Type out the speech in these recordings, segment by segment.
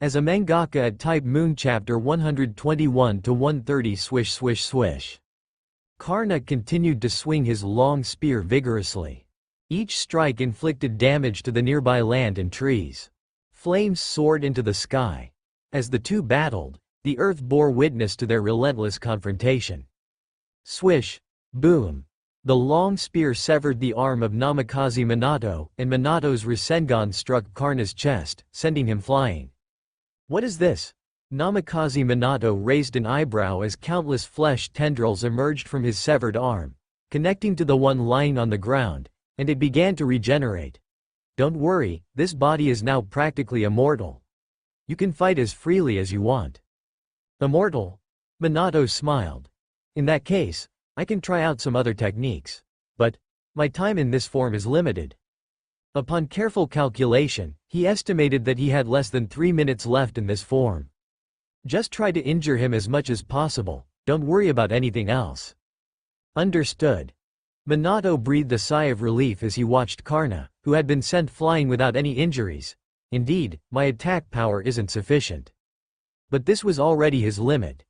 As a mangaka at Type Moon Chapter 121 to 130 swish swish swish. Karna continued to swing his long spear vigorously. Each strike inflicted damage to the nearby land and trees. Flames soared into the sky. As the two battled, the earth bore witness to their relentless confrontation. Swish, boom. The long spear severed the arm of Namikaze Minato, and Minato's Rasengan struck Karna's chest, sending him flying. What is this? Namikaze Minato raised an eyebrow as countless flesh tendrils emerged from his severed arm, connecting to the one lying on the ground, and it began to regenerate. Don't worry, this body is now practically immortal. You can fight as freely as you want. Immortal? Minato smiled. In that case, I can try out some other techniques. But my time in this form is limited. Upon careful calculation, he estimated that he had less than 3 minutes left in this form. Just try to injure him as much as possible, don't worry about anything else. Understood. Minato breathed a sigh of relief as he watched Karna, who had been sent flying without any injuries. Indeed, my attack power isn't sufficient. But this was already his limit.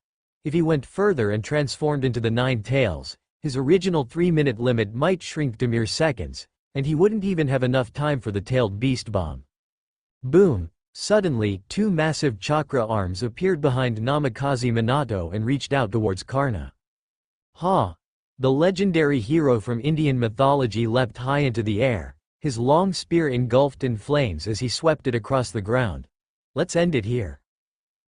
If he went further and transformed into the Nine Tails, his original 3-minute limit might shrink to mere seconds, and he wouldn't even have enough time for the tailed beast bomb. Boom! Suddenly, two massive chakra arms appeared behind Namikaze Minato and reached out towards Karna. Ha! The legendary hero from Indian mythology leapt high into the air, his long spear engulfed in flames as he swept it across the ground. Let's end it here.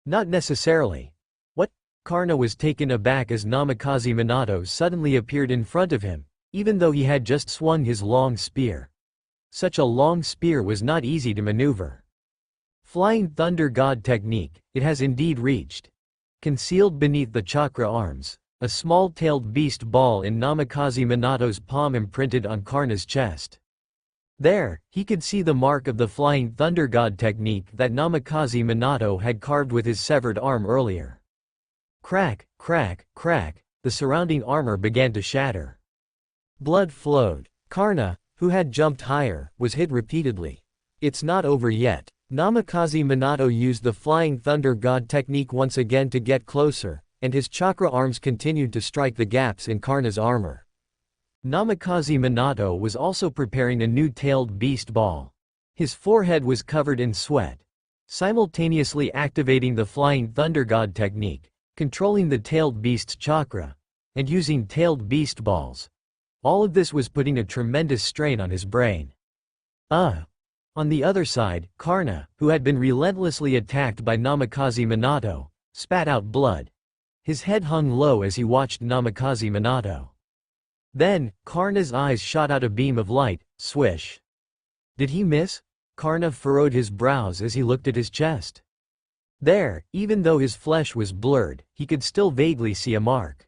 Not necessarily. What? Karna was taken aback as Namikaze Minato suddenly appeared in front of him, even though he had just swung his long spear. Such a long spear was not easy to maneuver. Flying Thunder God technique, it has indeed reached. Concealed beneath the chakra arms, a small-tailed beast ball in Namikaze Minato's palm imprinted on Karna's chest. There, he could see the mark of the Flying Thunder God technique that Namikaze Minato had carved with his severed arm earlier. Crack, crack, crack, the surrounding armor began to shatter. Blood flowed. Karna, who had jumped higher, was hit repeatedly. It's not over yet. Namikaze Minato used the Flying Thunder God technique once again to get closer, and his chakra arms continued to strike the gaps in Karna's armor. Namikaze Minato was also preparing a new tailed beast ball. His forehead was covered in sweat. Simultaneously activating the Flying Thunder God technique, controlling the tailed beast's chakra, and using tailed beast balls. All of this was putting a tremendous strain on his brain. On the other side, Karna, who had been relentlessly attacked by Namikaze Minato, spat out blood. His head hung low as he watched Namikaze Minato. Then, Karna's eyes shot out a beam of light. Swish. Did he miss? Karna furrowed his brows as he looked at his chest. There, even though his flesh was blurred, he could still vaguely see a mark.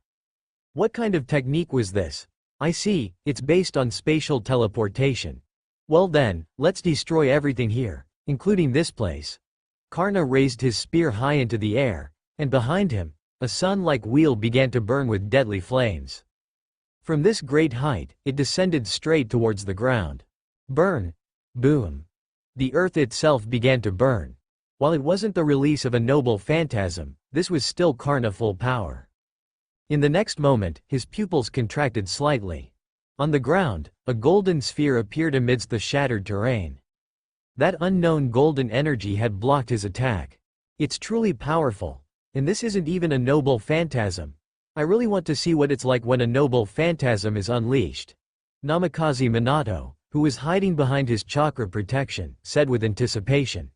What kind of technique was this? I see, it's based on spatial teleportation. Well then, let's destroy everything here, including this place. Karna raised his spear high into the air, and behind him, a sun-like wheel began to burn with deadly flames. From this great height, it descended straight towards the ground. Burn. Boom. The earth itself began to burn. While it wasn't the release of a noble phantasm, this was still Karna full power. In the next moment, his pupils contracted slightly. On the ground, a golden sphere appeared amidst the shattered terrain. That unknown golden energy had blocked his attack. It's truly powerful. And this isn't even a noble phantasm. I really want to see what it's like when a noble phantasm is unleashed. Namikaze Minato, who was hiding behind his chakra protection, said with anticipation.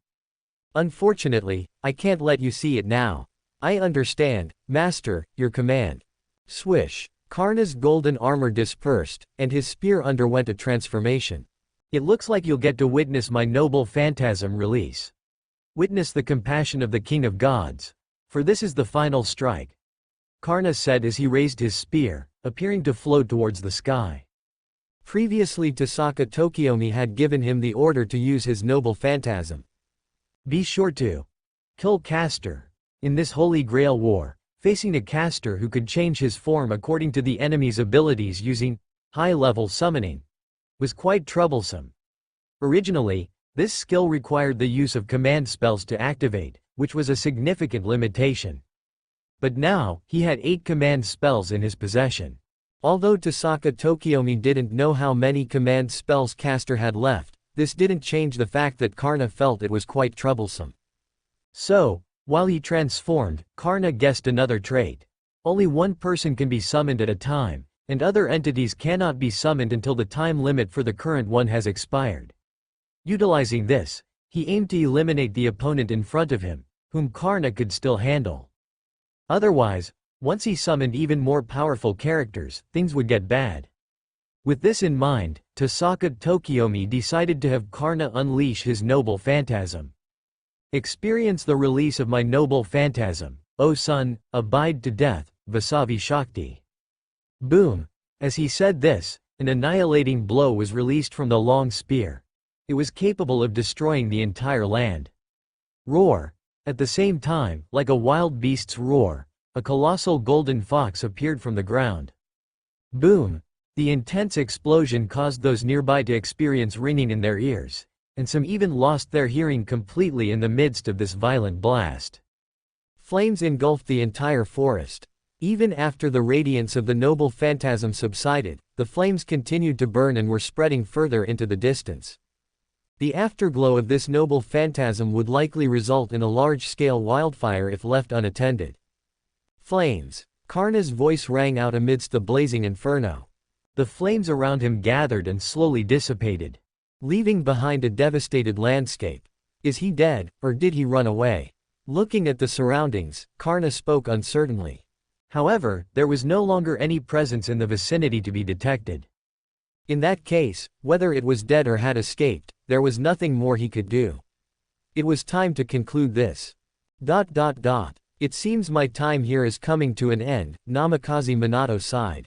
Unfortunately, I can't let you see it now. I understand, Master, your command. Swish. Karna's golden armor dispersed, and his spear underwent a transformation. It looks like you'll get to witness my noble phantasm release. Witness the compassion of the King of Gods. For this is the final strike. Karna said as he raised his spear, appearing to float towards the sky. Previously Tasaka Tokiomi had given him the order to use his noble phantasm. Be sure to kill Castor. In this Holy Grail war, facing a caster who could change his form according to the enemy's abilities using high-level summoning was quite troublesome. Originally, this skill required the use of command spells to activate, which was a significant limitation. But now, he had 8 command spells in his possession. Although Tasaka Tokiomi didn't know how many command spells Caster had left, this didn't change the fact that Karna felt it was quite troublesome. So, while he transformed, Karna guessed another trait. Only one person can be summoned at a time, and other entities cannot be summoned until the time limit for the current one has expired. Utilizing this, he aimed to eliminate the opponent in front of him, whom Karna could still handle. Otherwise, once he summoned even more powerful characters, things would get bad. With this in mind, Tasaka Tokiomi decided to have Karna unleash his noble phantasm. Experience the release of my noble phantasm, O son, abide to death, Vasavi Shakti. Boom! As he said this, an annihilating blow was released from the long spear. It was capable of destroying the entire land. Roar! At the same time, like a wild beast's roar, a colossal golden fox appeared from the ground. Boom! The intense explosion caused those nearby to experience ringing in their ears, and some even lost their hearing completely in the midst of this violent blast. Flames engulfed the entire forest. Even after the radiance of the noble phantasm subsided, the flames continued to burn and were spreading further into the distance. The afterglow of this noble phantasm would likely result in a large-scale wildfire if left unattended. Flames! Karna's voice rang out amidst the blazing inferno. The flames around him gathered and slowly dissipated, leaving behind a devastated landscape. Is he dead, or did he run away? Looking at the surroundings, Karna spoke uncertainly. However, there was no longer any presence in the vicinity to be detected. In that case, whether it was dead or had escaped, there was nothing more he could do. It was time to conclude this. It seems my time here is coming to an end, Namikaze Minato sighed.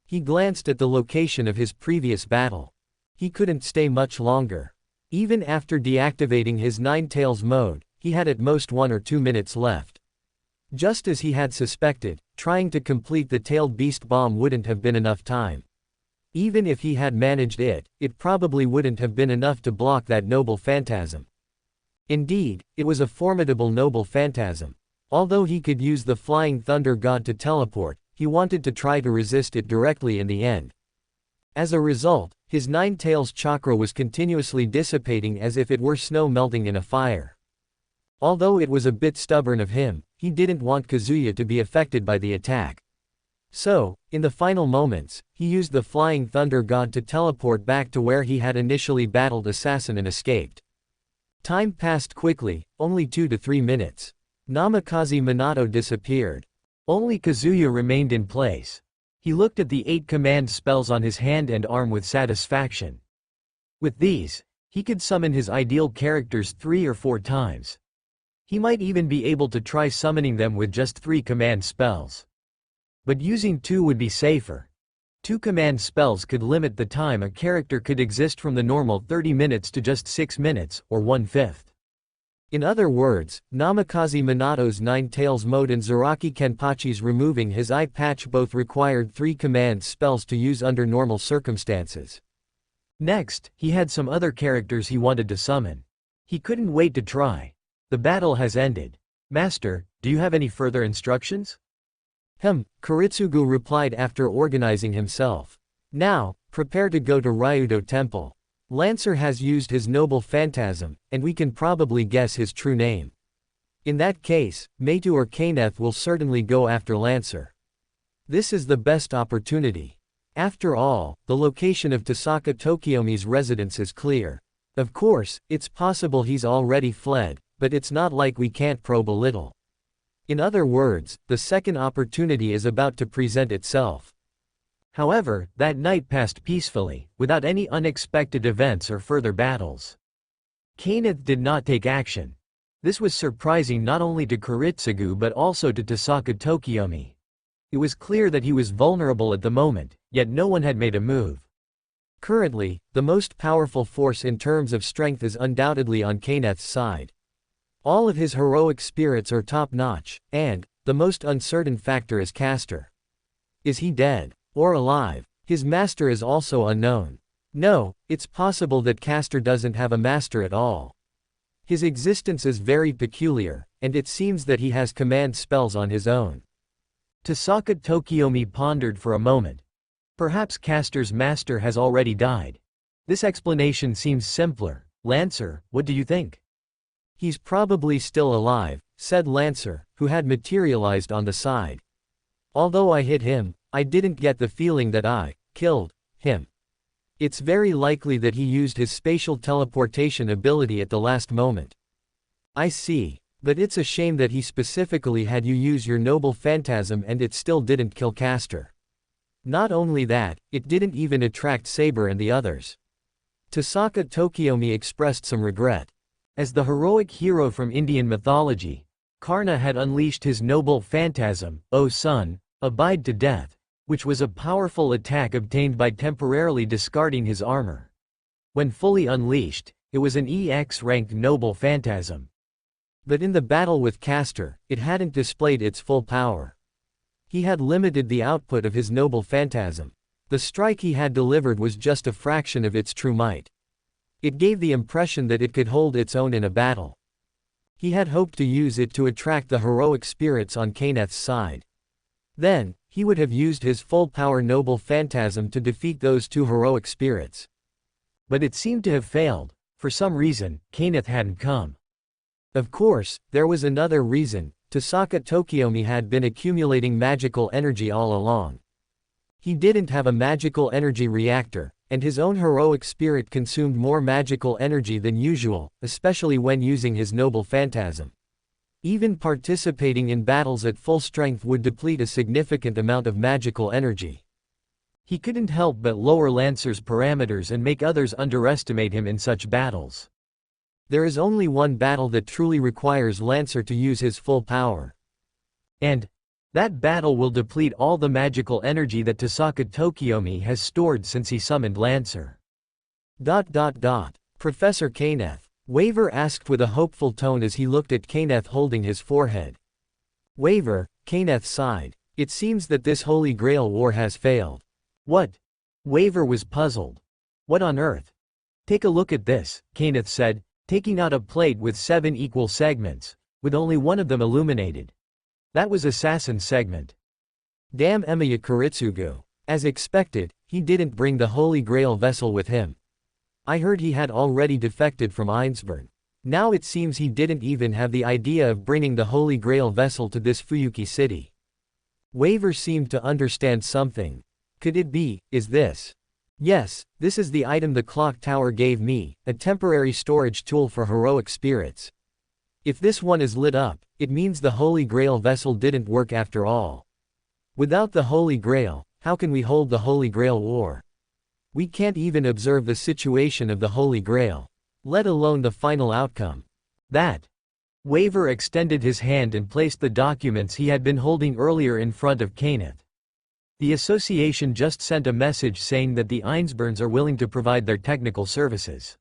He glanced at the location of his previous battle. He couldn't stay much longer. Even after deactivating his Nine-Tails mode, he had at most 1 or 2 minutes left. Just as he had suspected, trying to complete the tailed beast bomb wouldn't have been enough time. Even if he had managed it, it probably wouldn't have been enough to block that noble phantasm. Indeed, it was a formidable noble phantasm. Although he could use the flying thunder god to teleport, he wanted to try to resist it directly in the end. As a result, his Nine-Tails chakra was continuously dissipating as if it were snow melting in a fire. Although it was a bit stubborn of him, he didn't want Kazuya to be affected by the attack. So, in the final moments, he used the flying thunder god to teleport back to where he had initially battled Assassin and escaped. Time passed quickly, only 2 to 3 minutes. Namikaze Minato disappeared. Only Kazuya remained in place. He looked at the 8 command spells on his hand and arm with satisfaction. With these, he could summon his ideal characters 3 or 4 times. He might even be able to try summoning them with just 3 command spells. But using 2 would be safer. 2 command spells could limit the time a character could exist from the normal 30 minutes to just 6 minutes, or 1/5. In other words, Namikaze Minato's Nine-Tails mode and Zaraki Kenpachi's removing his eye patch both required 3 command spells to use under normal circumstances. Next, he had some other characters he wanted to summon. He couldn't wait to try. The battle has ended. Master, do you have any further instructions? Kiritsugu replied after organizing himself. Now, prepare to go to Ryudo Temple. Lancer has used his noble phantasm, and we can probably guess his true name. In that case, Meitu or Kaneth will certainly go after Lancer. This is the best opportunity. After all, the location of Tasaka Tokiomi's residence is clear. Of course, it's possible he's already fled, but it's not like we can't probe a little. In other words, the second opportunity is about to present itself. However, that night passed peacefully, without any unexpected events or further battles. Kaneth did not take action. This was surprising not only to Kiritsugu but also to Tasaka Tokiomi. It was clear that he was vulnerable at the moment, yet no one had made a move. Currently, the most powerful force in terms of strength is undoubtedly on Kaneth's side. All of his heroic spirits are top-notch, and, the most uncertain factor is Caster. Is he dead? Or alive? His master is also unknown. No, it's possible that Caster doesn't have a master at all. His existence is very peculiar, and it seems that he has command spells on his own. Tasaka Tokiomi pondered for a moment. Perhaps Castor's master has already died. This explanation seems simpler. Lancer, what do you think? He's probably still alive, said Lancer, who had materialized on the side. Although I hit him, I didn't get the feeling that I killed him. It's very likely that he used his spatial teleportation ability at the last moment. I see, but it's a shame that he specifically had you use your noble phantasm and it still didn't kill Castor. Not only that, it didn't even attract Saber and the others. Tasaka Tokiomi expressed some regret. As the heroic hero from Indian mythology, Karna had unleashed his noble phantasm, O Son, abide to death, which was a powerful attack obtained by temporarily discarding his armor. When fully unleashed, it was an EX-ranked noble phantasm. But in the battle with Castor, it hadn't displayed its full power. He had limited the output of his noble phantasm. The strike he had delivered was just a fraction of its true might. It gave the impression that it could hold its own in a battle. He had hoped to use it to attract the heroic spirits on Kaneth's side. Then, he would have used his full-power noble phantasm to defeat those two heroic spirits. But it seemed to have failed. For some reason, Kaneth hadn't come. Of course, there was another reason. Tasaka Tokiomi had been accumulating magical energy all along. He didn't have a magical energy reactor, and his own heroic spirit consumed more magical energy than usual, especially when using his noble phantasm. Even participating in battles at full strength would deplete a significant amount of magical energy. He couldn't help but lower Lancer's parameters and make others underestimate him in such battles. There is only one battle that truly requires Lancer to use his full power. And that battle will deplete all the magical energy that Tasaka Tokiomi has stored since he summoned Lancer. Professor Kaneth, Waver asked with a hopeful tone as he looked at Kaneth holding his forehead. Waver, Kaneth sighed. It seems that this Holy Grail war has failed. What? Waver was puzzled. What on earth? Take a look at this, Kaneth said, taking out a plate with 7 equal segments, with only one of them illuminated. That was Assassin's segment. Damn Emiya Kiritsugu. As expected, he didn't bring the Holy Grail vessel with him. I heard he had already defected from Einsburn. Now it seems he didn't even have the idea of bringing the Holy Grail vessel to this Fuyuki city. Waver seemed to understand something. Could it be, is this? Yes, this is the item the clock tower gave me, a temporary storage tool for heroic spirits. If this one is lit up, it means the Holy Grail vessel didn't work after all. Without the Holy Grail, how can we hold the Holy Grail war? We can't even observe the situation of the Holy Grail, let alone the final outcome. That. Waver extended his hand and placed the documents he had been holding earlier in front of Kaneth. The association just sent a message saying that the Einsburns are willing to provide their technical services.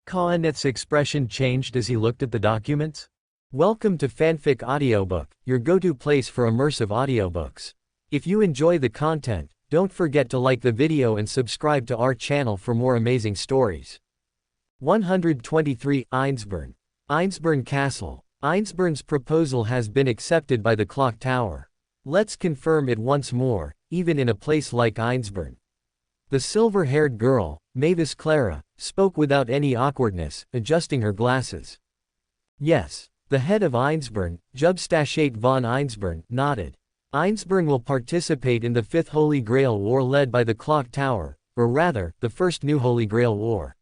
Kaneth's expression changed as he looked at the documents. Welcome to Fanfic Audiobook, your go-to place for immersive audiobooks. If you enjoy the content, don't forget to like the video and subscribe to our channel for more amazing stories. 123 Einsburn. Einsburn Castle. Einsburn's proposal has been accepted by the clock tower. Let's confirm it once more, even in a place like Einsburn. The silver-haired girl, Mavis Clara, spoke without any awkwardness, adjusting her glasses. Yes, the head of Einsburn, Jubstachate von Einsburn, nodded. Einsburn will participate in the 5th Holy Grail War led by the Clock Tower, or rather, the first new Holy Grail War.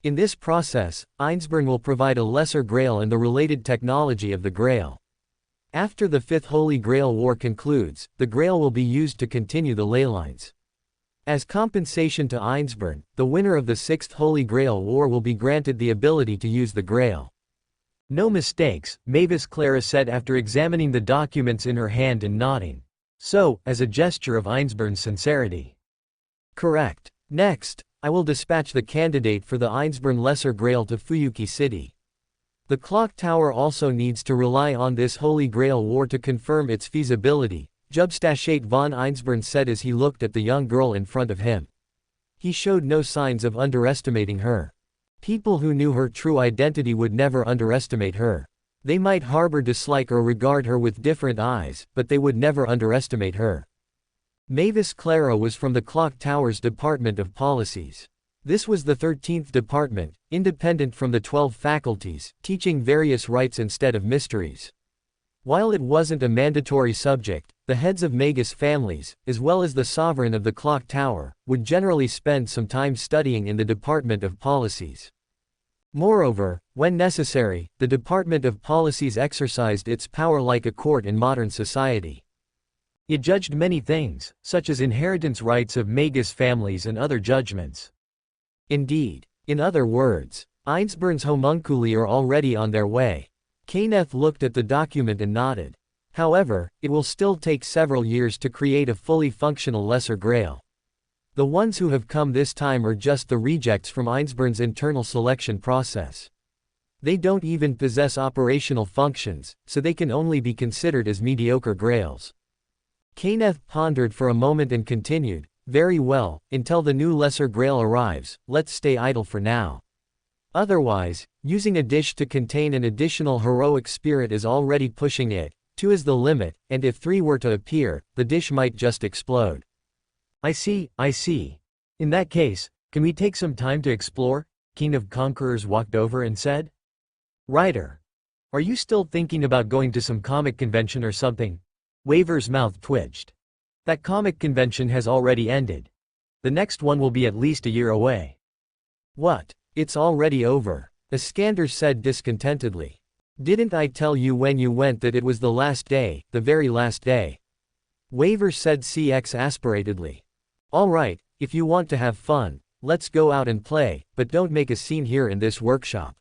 In this process, Einsburn will provide a lesser Grail and the related technology of the Grail. After the 5th Holy Grail War concludes, the Grail will be used to continue the ley lines. As compensation to Einsburn, the winner of the 6th Holy Grail War will be granted the ability to use the Grail. No mistakes, Mavis Clara said after examining the documents in her hand and nodding. So, as a gesture of Einsburn's sincerity. Correct. Next, I will dispatch the candidate for the Einsburn Lesser Grail to Fuyuki City. The clock tower also needs to rely on this Holy Grail War to confirm its feasibility, Jubstachate von Einsburn said as he looked at the young girl in front of him. He showed no signs of underestimating her. People who knew her true identity would never underestimate her. They might harbor dislike or regard her with different eyes, but they would never underestimate her. Mavis Clara was from the Clock Tower's Department of Policies. This was the 13th department, independent from the 12 faculties, teaching various rites instead of mysteries. While it wasn't a mandatory subject, the heads of magus families, as well as the sovereign of the Clock Tower, would generally spend some time studying in the Department of Policies. Moreover, when necessary, the Department of Policies exercised its power like a court in modern society. It judged many things, such as inheritance rights of magus families and other judgments. Indeed. In other words, Einsburn's homunculi are already on their way. Kenneth looked at the document and nodded. However, it will still take several years to create a fully functional Lesser Grail. The ones who have come this time are just the rejects from Einsburn's internal selection process. They don't even possess operational functions, so they can only be considered as mediocre grails. Kenneth pondered for a moment and continued, "Very well, until the new Lesser Grail arrives, let's stay idle for now. Otherwise, using a dish to contain an additional heroic spirit is already pushing it. 2 is the limit, and if 3 were to appear, the dish might just explode." I see. In that case, can we take some time to explore? King of Conquerors walked over and said. Writer. Are you still thinking about going to some comic convention or something? Waver's mouth twitched. That comic convention has already ended. The next one will be at least a year away. What? It's already over, Iskander said discontentedly. Didn't I tell you when you went that it was the last day, the very last day? Waver said exasperatedly. All right, if you want to have fun, let's go out and play, but don't make a scene here in this workshop.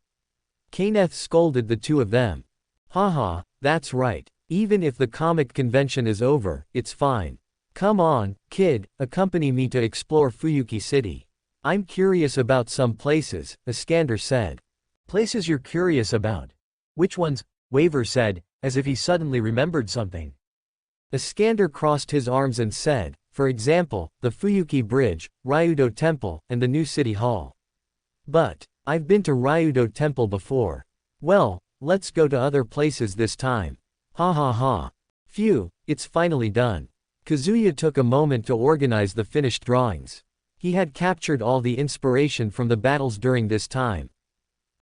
Kenneth scolded the two of them. Haha, that's right. Even if the comic convention is over, it's fine. Come on, kid, accompany me to explore Fuyuki City. I'm curious about some places, Iskander said. Places you're curious about? Which ones? Waver said, as if he suddenly remembered something. Iskander crossed his arms and said, for example, the Fuyuki Bridge, Ryudo Temple, and the new City Hall. But, I've been to Ryudo Temple before. Well, let's go to other places this time. Ha ha ha. Phew, it's finally done. Kazuya took a moment to organize the finished drawings. He had captured all the inspiration from the battles during this time.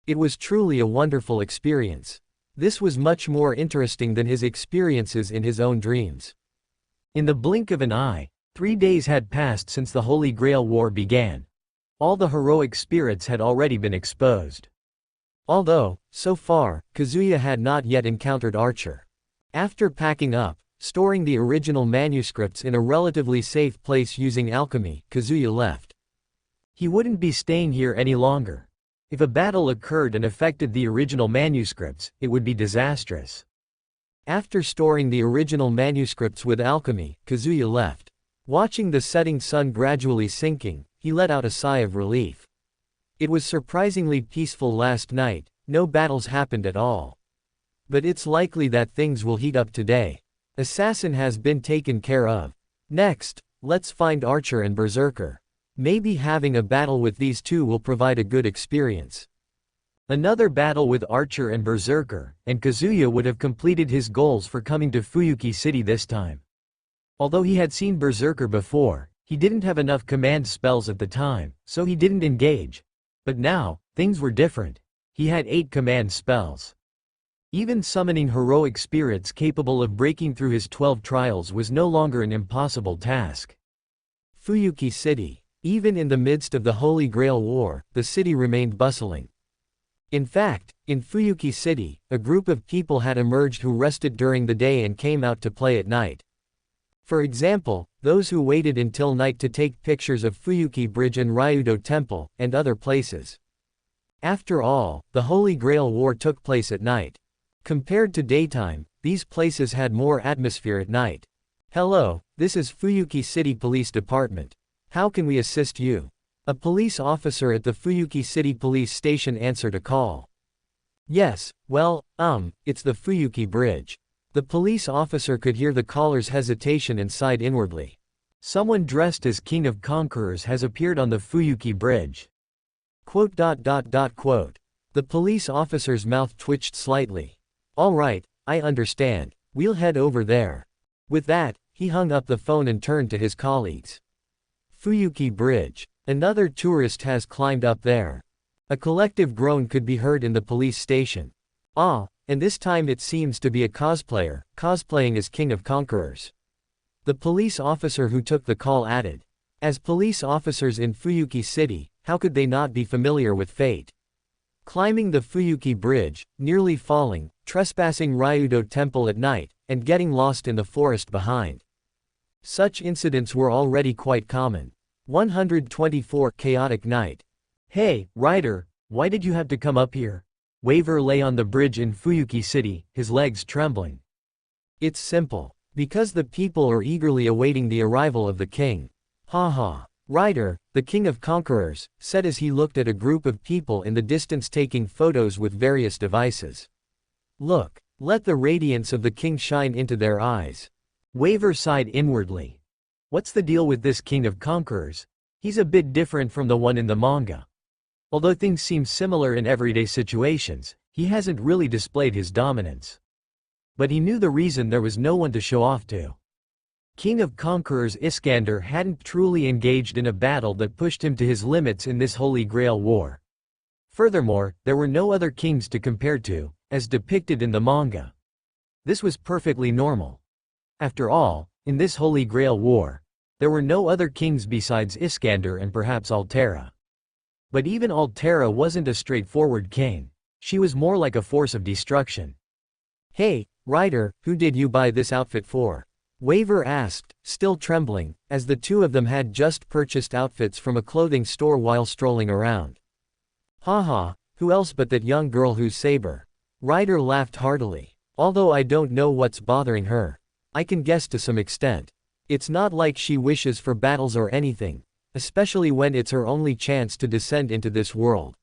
It was truly a wonderful experience. This was much more interesting than his experiences in his own dreams. In the blink of an eye, 3 days had passed since the Holy Grail War began. All the heroic spirits had already been exposed. Although, so far, Kazuya had not yet encountered Archer. After packing up, storing the original manuscripts in a relatively safe place using alchemy, Kazuya left. He wouldn't be staying here any longer. If a battle occurred and affected the original manuscripts, it would be disastrous. After storing the original manuscripts with alchemy, Kazuya left. Watching the setting sun gradually sinking, he let out a sigh of relief. It was surprisingly peaceful last night, no battles happened at all. But it's likely that things will heat up today. Assassin has been taken care of. Next, let's find Archer and Berserker. Maybe having a battle with these two will provide a good experience. Another battle with Archer and Berserker, and Kazuya would have completed his goals for coming to Fuyuki City this time. Although he had seen Berserker before, he didn't have enough command spells at the time, so he didn't engage. But now, things were different. He had 8 command spells. Even summoning heroic spirits capable of breaking through his 12 trials was no longer an impossible task. Fuyuki City. Even in the midst of the Holy Grail War, the city remained bustling. In fact, in Fuyuki City, a group of people had emerged who rested during the day and came out to play at night. For example, those who waited until night to take pictures of Fuyuki Bridge and Ryudo Temple, and other places. After all, the Holy Grail War took place at night. Compared to daytime, these places had more atmosphere at night. Hello, this is Fuyuki City Police Department. How can we assist you? A police officer at the Fuyuki City Police Station answered a call. Yes, well, it's the Fuyuki Bridge. The police officer could hear the caller's hesitation and sighed inwardly. Someone dressed as King of Conquerors has appeared on the Fuyuki Bridge. Quote. The police officer's mouth twitched slightly. Alright, I understand. We'll head over there. With that, he hung up the phone and turned to his colleagues. Fuyuki Bridge. Another tourist has climbed up there. A collective groan could be heard in the police station. Ah, and this time it seems to be a cosplayer, cosplaying as King of Conquerors. The police officer who took the call added. As police officers in Fuyuki City, how could they not be familiar with fate? Climbing the Fuyuki Bridge, nearly falling, trespassing Ryudo Temple at night, and getting lost in the forest behind. Such incidents were already quite common. 124 Chaotic Night. Hey, Rider, why did you have to come up here? Waver lay on the bridge in Fuyuki City, his legs trembling. It's simple. Because the people are eagerly awaiting the arrival of the king. Haha. Rider, the King of Conquerors, said as he looked at a group of people in the distance taking photos with various devices. Look, let the radiance of the king shine into their eyes. Waver sighed inwardly. What's the deal with this King of Conquerors? He's a bit different from the one in the manga. Although things seem similar in everyday situations, he hasn't really displayed his dominance. But he knew the reason: there was no one to show off to. King of Conquerors Iskander hadn't truly engaged in a battle that pushed him to his limits in this Holy Grail war. Furthermore, there were no other kings to compare to, as depicted in the manga. This was perfectly normal. After all, in this Holy Grail war, there were no other kings besides Iskander and perhaps Altera. But even Altera wasn't a straightforward king. She was more like a force of destruction. Hey, Rider, who did you buy this outfit for? Waver asked, still trembling, as the two of them had just purchased outfits from a clothing store while strolling around. Haha, who else but that young girl who's Saber? Rider laughed heartily. Although I don't know what's bothering her. I can guess to some extent. It's not like she wishes for battles or anything, especially when it's her only chance to descend into this world.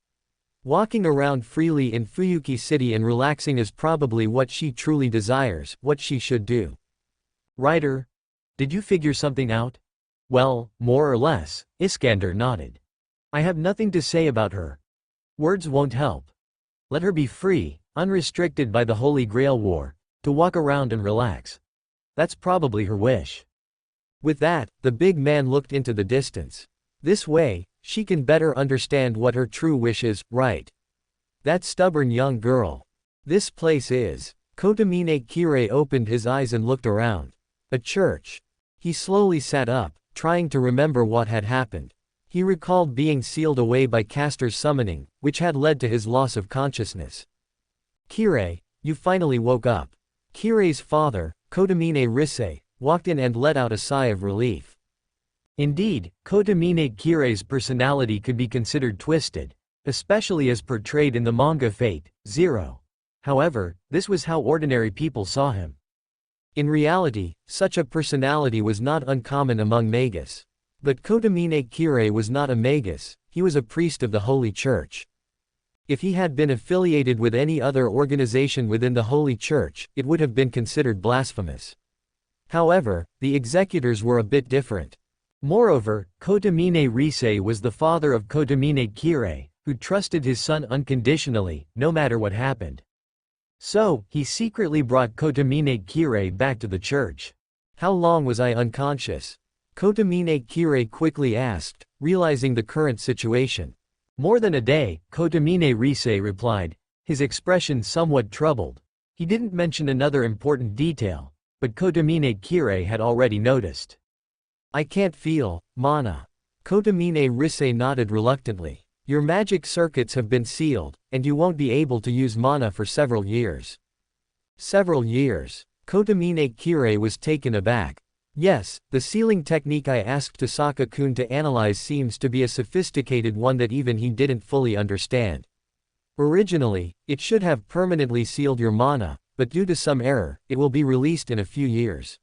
Walking around freely in Fuyuki City and relaxing is probably what she truly desires, what she should do. Rider, did you figure something out? Well, more or less, Iskander nodded. I have nothing to say about her. Words won't help. Let her be free, unrestricted by the Holy Grail War, to walk around and relax. That's probably her wish. With that, the big man looked into the distance. This way, she can better understand what her true wish is, right? That stubborn young girl. This place is. Kotomine Kirei opened his eyes and looked around. A church. He slowly sat up, trying to remember what had happened. He recalled being sealed away by Castor's summoning, which had led to his loss of consciousness. Kirei, you finally woke up. Kirei's father, Kotomine Risei, walked in and let out a sigh of relief. Indeed, Kotomine Kirei's personality could be considered twisted, especially as portrayed in the manga Fate Zero. However, this was how ordinary people saw him. In reality, such a personality was not uncommon among magus. But Kotomine Kirei was not a magus, he was a priest of the Holy Church. If he had been affiliated with any other organization within the Holy Church, it would have been considered blasphemous. However, the executors were a bit different. Moreover, Kotomine Risei was the father of Kotomine Kirei, who trusted his son unconditionally, no matter what happened. So, he secretly brought Kotomine Kirei back to the church. How long was I unconscious? Kotomine Kirei quickly asked, realizing the current situation. More than a day, Kotomine Risei replied, his expression somewhat troubled. He didn't mention another important detail, but Kotomine Kirei had already noticed. I can't feel mana. Kotomine Risei nodded reluctantly. Your magic circuits have been sealed, and you won't be able to use mana for several years. Several years. Kotomine Kirei was taken aback. Yes, the sealing technique I asked Tasaka-kun to analyze seems to be a sophisticated one that even he didn't fully understand. Originally, it should have permanently sealed your mana, but due to some error, it will be released in a few years.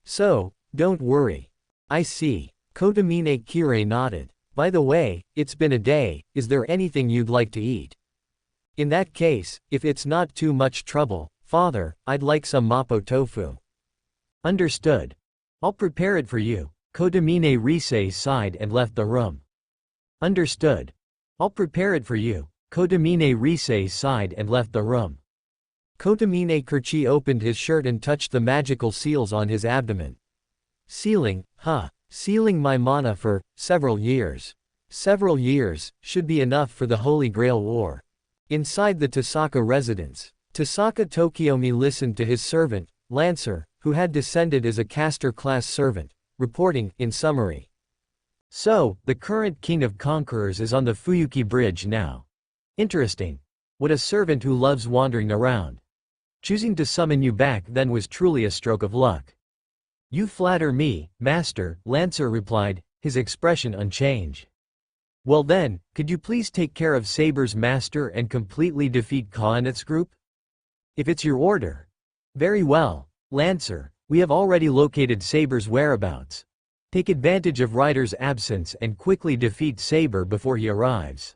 So, don't worry. I see. Kotomine Kirei nodded. By the way, it's been a day, is there anything you'd like to eat? In that case, if it's not too much trouble, father, I'd like some mapo tofu. Understood. I'll prepare it for you. Kotomine Risei sighed and left the room. Understood. I'll prepare it for you. Kotomine Risei sighed and left the room. Kotamine Kirchi opened his shirt and touched the magical seals on his abdomen. Sealing, huh? Sealing my mana for several years. Several years should be enough for the Holy Grail War. Inside the Tasaka residence, Tasaka Tokiomi listened to his servant, Lancer, who had descended as a caster-class servant, reporting, in summary. So, the current King of Conquerors is on the Fuyuki Bridge now. Interesting. What a servant who loves wandering around. Choosing to summon you back then was truly a stroke of luck. You flatter me, Master, Lancer replied, his expression unchanged. Well then, could you please take care of Saber's master and completely defeat Kainet's group? If it's your order. Very well, Lancer, we have already located Saber's whereabouts. Take advantage of Ryder's absence and quickly defeat Saber before he arrives.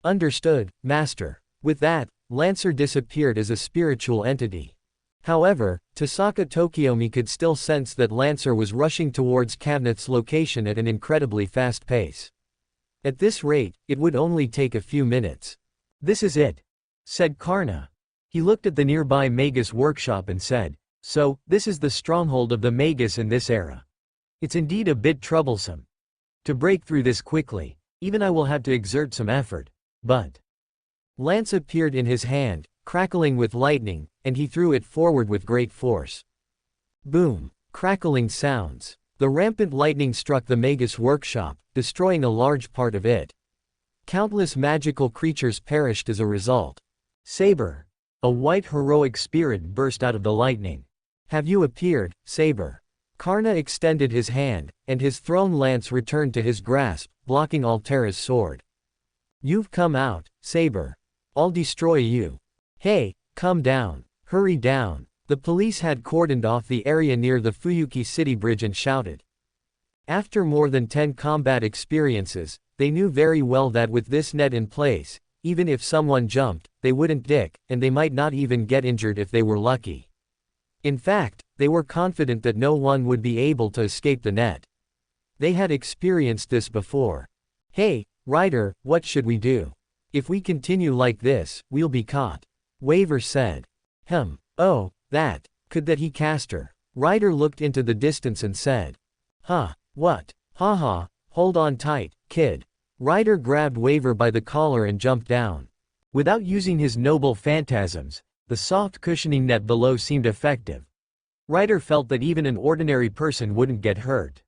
Understood, Master. With that, Lancer disappeared as a spiritual entity. However, Tasaka Tokiomi could still sense that Lancer was rushing towards Kainet's location at an incredibly fast pace. At this rate, it would only take a few minutes. This is it, said Karna. He looked at the nearby magus workshop and said, so, this is the stronghold of the magus in this era. It's indeed a bit troublesome. To break through this quickly, even I will have to exert some effort, but... Lance appeared in his hand, crackling with lightning, and he threw it forward with great force. Boom! Crackling sounds. The rampant lightning struck the magus workshop, destroying a large part of it. Countless magical creatures perished as a result. Saber! A white heroic spirit burst out of the lightning. Have you appeared, Saber? Karna extended his hand, and his thrown lance returned to his grasp, blocking Altera's sword. You've come out, Saber. I'll destroy you. Hey, come down. Hurry down. The police had cordoned off the area near the Fuyuki City Bridge and shouted. After more than 10 combat experiences, they knew very well that with this net in place, even if someone jumped, they wouldn't dick, and they might not even get injured if they were lucky. In fact, they were confident that no one would be able to escape the net. They had experienced this before. Hey, Ryder, what should we do? If we continue like this, we'll be caught. Waver said. Oh, that. Could that he caster? Ryder looked into the distance and said. Huh, what? Haha, hold on tight, kid. Ryder grabbed Waver by the collar and jumped down. Without using his noble phantasms, the soft cushioning net below seemed effective. Ryder felt that even an ordinary person wouldn't get hurt.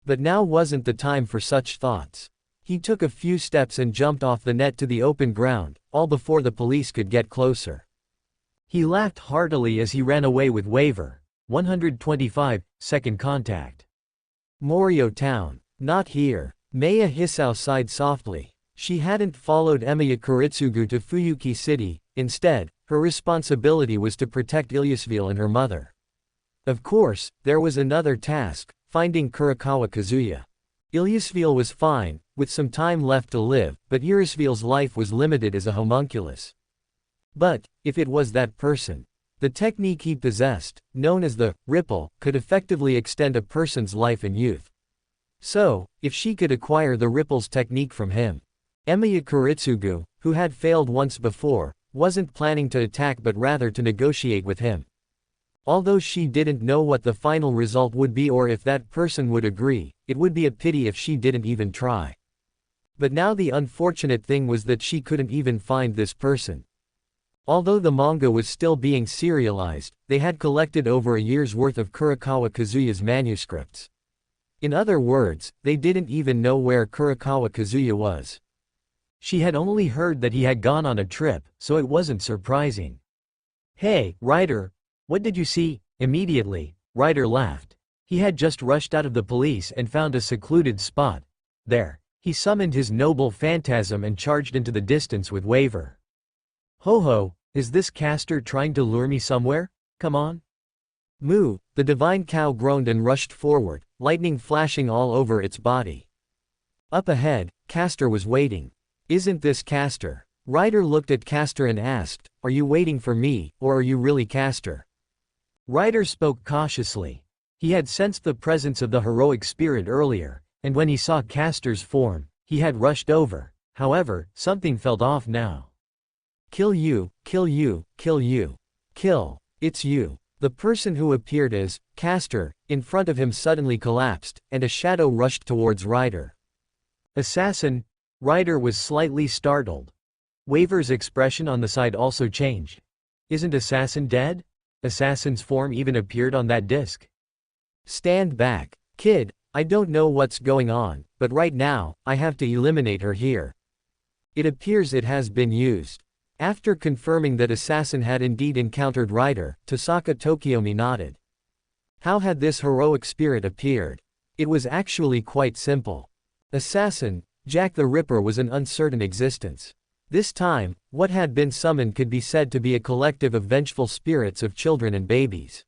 But now wasn't the time for such thoughts. He took a few steps and jumped off the net to the open ground, all before the police could get closer. He laughed heartily as he ran away with Waver. 125, second contact. Morio Town. Not here. Maya Hisao sighed softly. She hadn't followed Emiya Kiritsugu to Fuyuki City. Instead, her responsibility was to protect Ilyasville and her mother. Of course, there was another task, finding Kurakawa Kazuya. Ilyasville was fine, with some time left to live, but Ilyasville's life was limited as a homunculus. But, if it was that person, the technique he possessed, known as the ripple, could effectively extend a person's life and youth. So, if she could acquire the ripple's technique from him, Emiya Kiritsugu, who had failed once before, wasn't planning to attack but rather to negotiate with him. Although she didn't know what the final result would be or if that person would agree, it would be a pity if she didn't even try. But now the unfortunate thing was that she couldn't even find this person. Although the manga was still being serialized, they had collected over a year's worth of Kurakawa Kazuya's manuscripts. In other words, they didn't even know where Kurakawa Kazuya was. She had only heard that he had gone on a trip, so it wasn't surprising. Hey, Ryder, what did you see? Immediately, Ryder laughed. He had just rushed out of the police and found a secluded spot. There, he summoned his noble phantasm and charged into the distance with Waver. Ho ho, is this caster trying to lure me somewhere? Come on. Moo, the divine cow groaned and rushed forward, lightning flashing all over its body. Up ahead, Caster was waiting. Isn't this Caster? Ryder looked at Caster and asked, are you waiting for me, or are you really Caster? Ryder spoke cautiously. He had sensed the presence of the heroic spirit earlier, and when he saw Caster's form, he had rushed over. However, something felt off now. Kill you, kill you, kill you. Kill. It's you. The person who appeared as caster in front of him suddenly collapsed, and a shadow rushed towards Ryder. Assassin. Ryder was slightly startled. Waver's expression on the side also changed. Isn't Assassin dead? Assassin's form even appeared on that disc. Stand back. Kid, I don't know what's going on, but right now, I have to eliminate her here. It appears it has been used. After confirming that Assassin had indeed encountered Ryder, Tasaka Tokiomi nodded. How had this heroic spirit appeared? It was actually quite simple. Assassin, Jack the Ripper was an uncertain existence. This time, what had been summoned could be said to be a collective of vengeful spirits of children and babies.